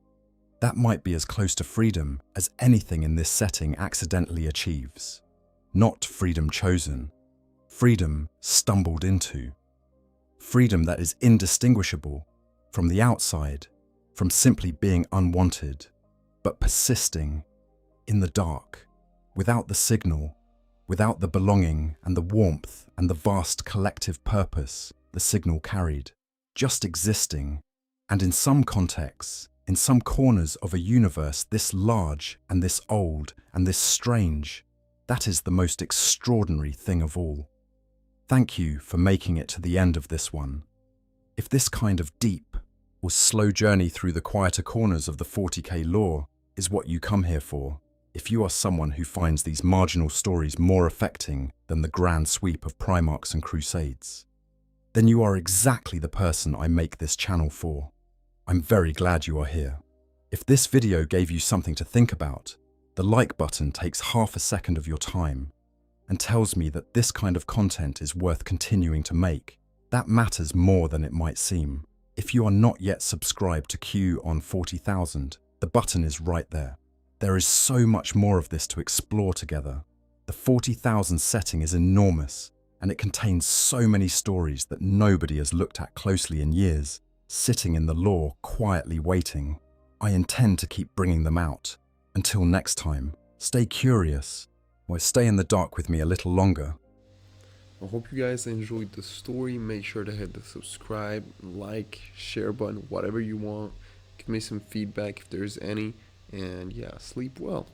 that might be as close to freedom as anything in this setting accidentally achieves. Not freedom chosen, freedom stumbled into. Freedom that is indistinguishable from the outside, from simply being unwanted, but persisting in the dark, without the signal, without the belonging and the warmth and the vast collective purpose the signal carried, just existing, and in some contexts, in some corners of a universe this large and this old and this strange, that is the most extraordinary thing of all. Thank you for making it to the end of this one. If this kind of deep or slow journey through the quieter corners of the 40K lore is what you come here for, if you are someone who finds these marginal stories more affecting than the grand sweep of Primarchs and Crusades, then you are exactly the person I make this channel for. I'm very glad you are here. If this video gave you something to think about, the like button takes half a second of your time and tells me that this kind of content is worth continuing to make. That matters more than it might seem. If you are not yet subscribed to Q on 40,000, the button is right there. There is so much more of this to explore together. The 40,000 setting is enormous, and it contains so many stories that nobody has looked at closely in years, sitting in the lore quietly waiting. I intend to keep bringing them out. Until next time, stay curious, or stay in the dark with me a little longer. I hope you guys enjoyed the story. Make sure to hit the subscribe, like, share button, whatever you want. Give me some feedback if there's any. And yeah, sleep well.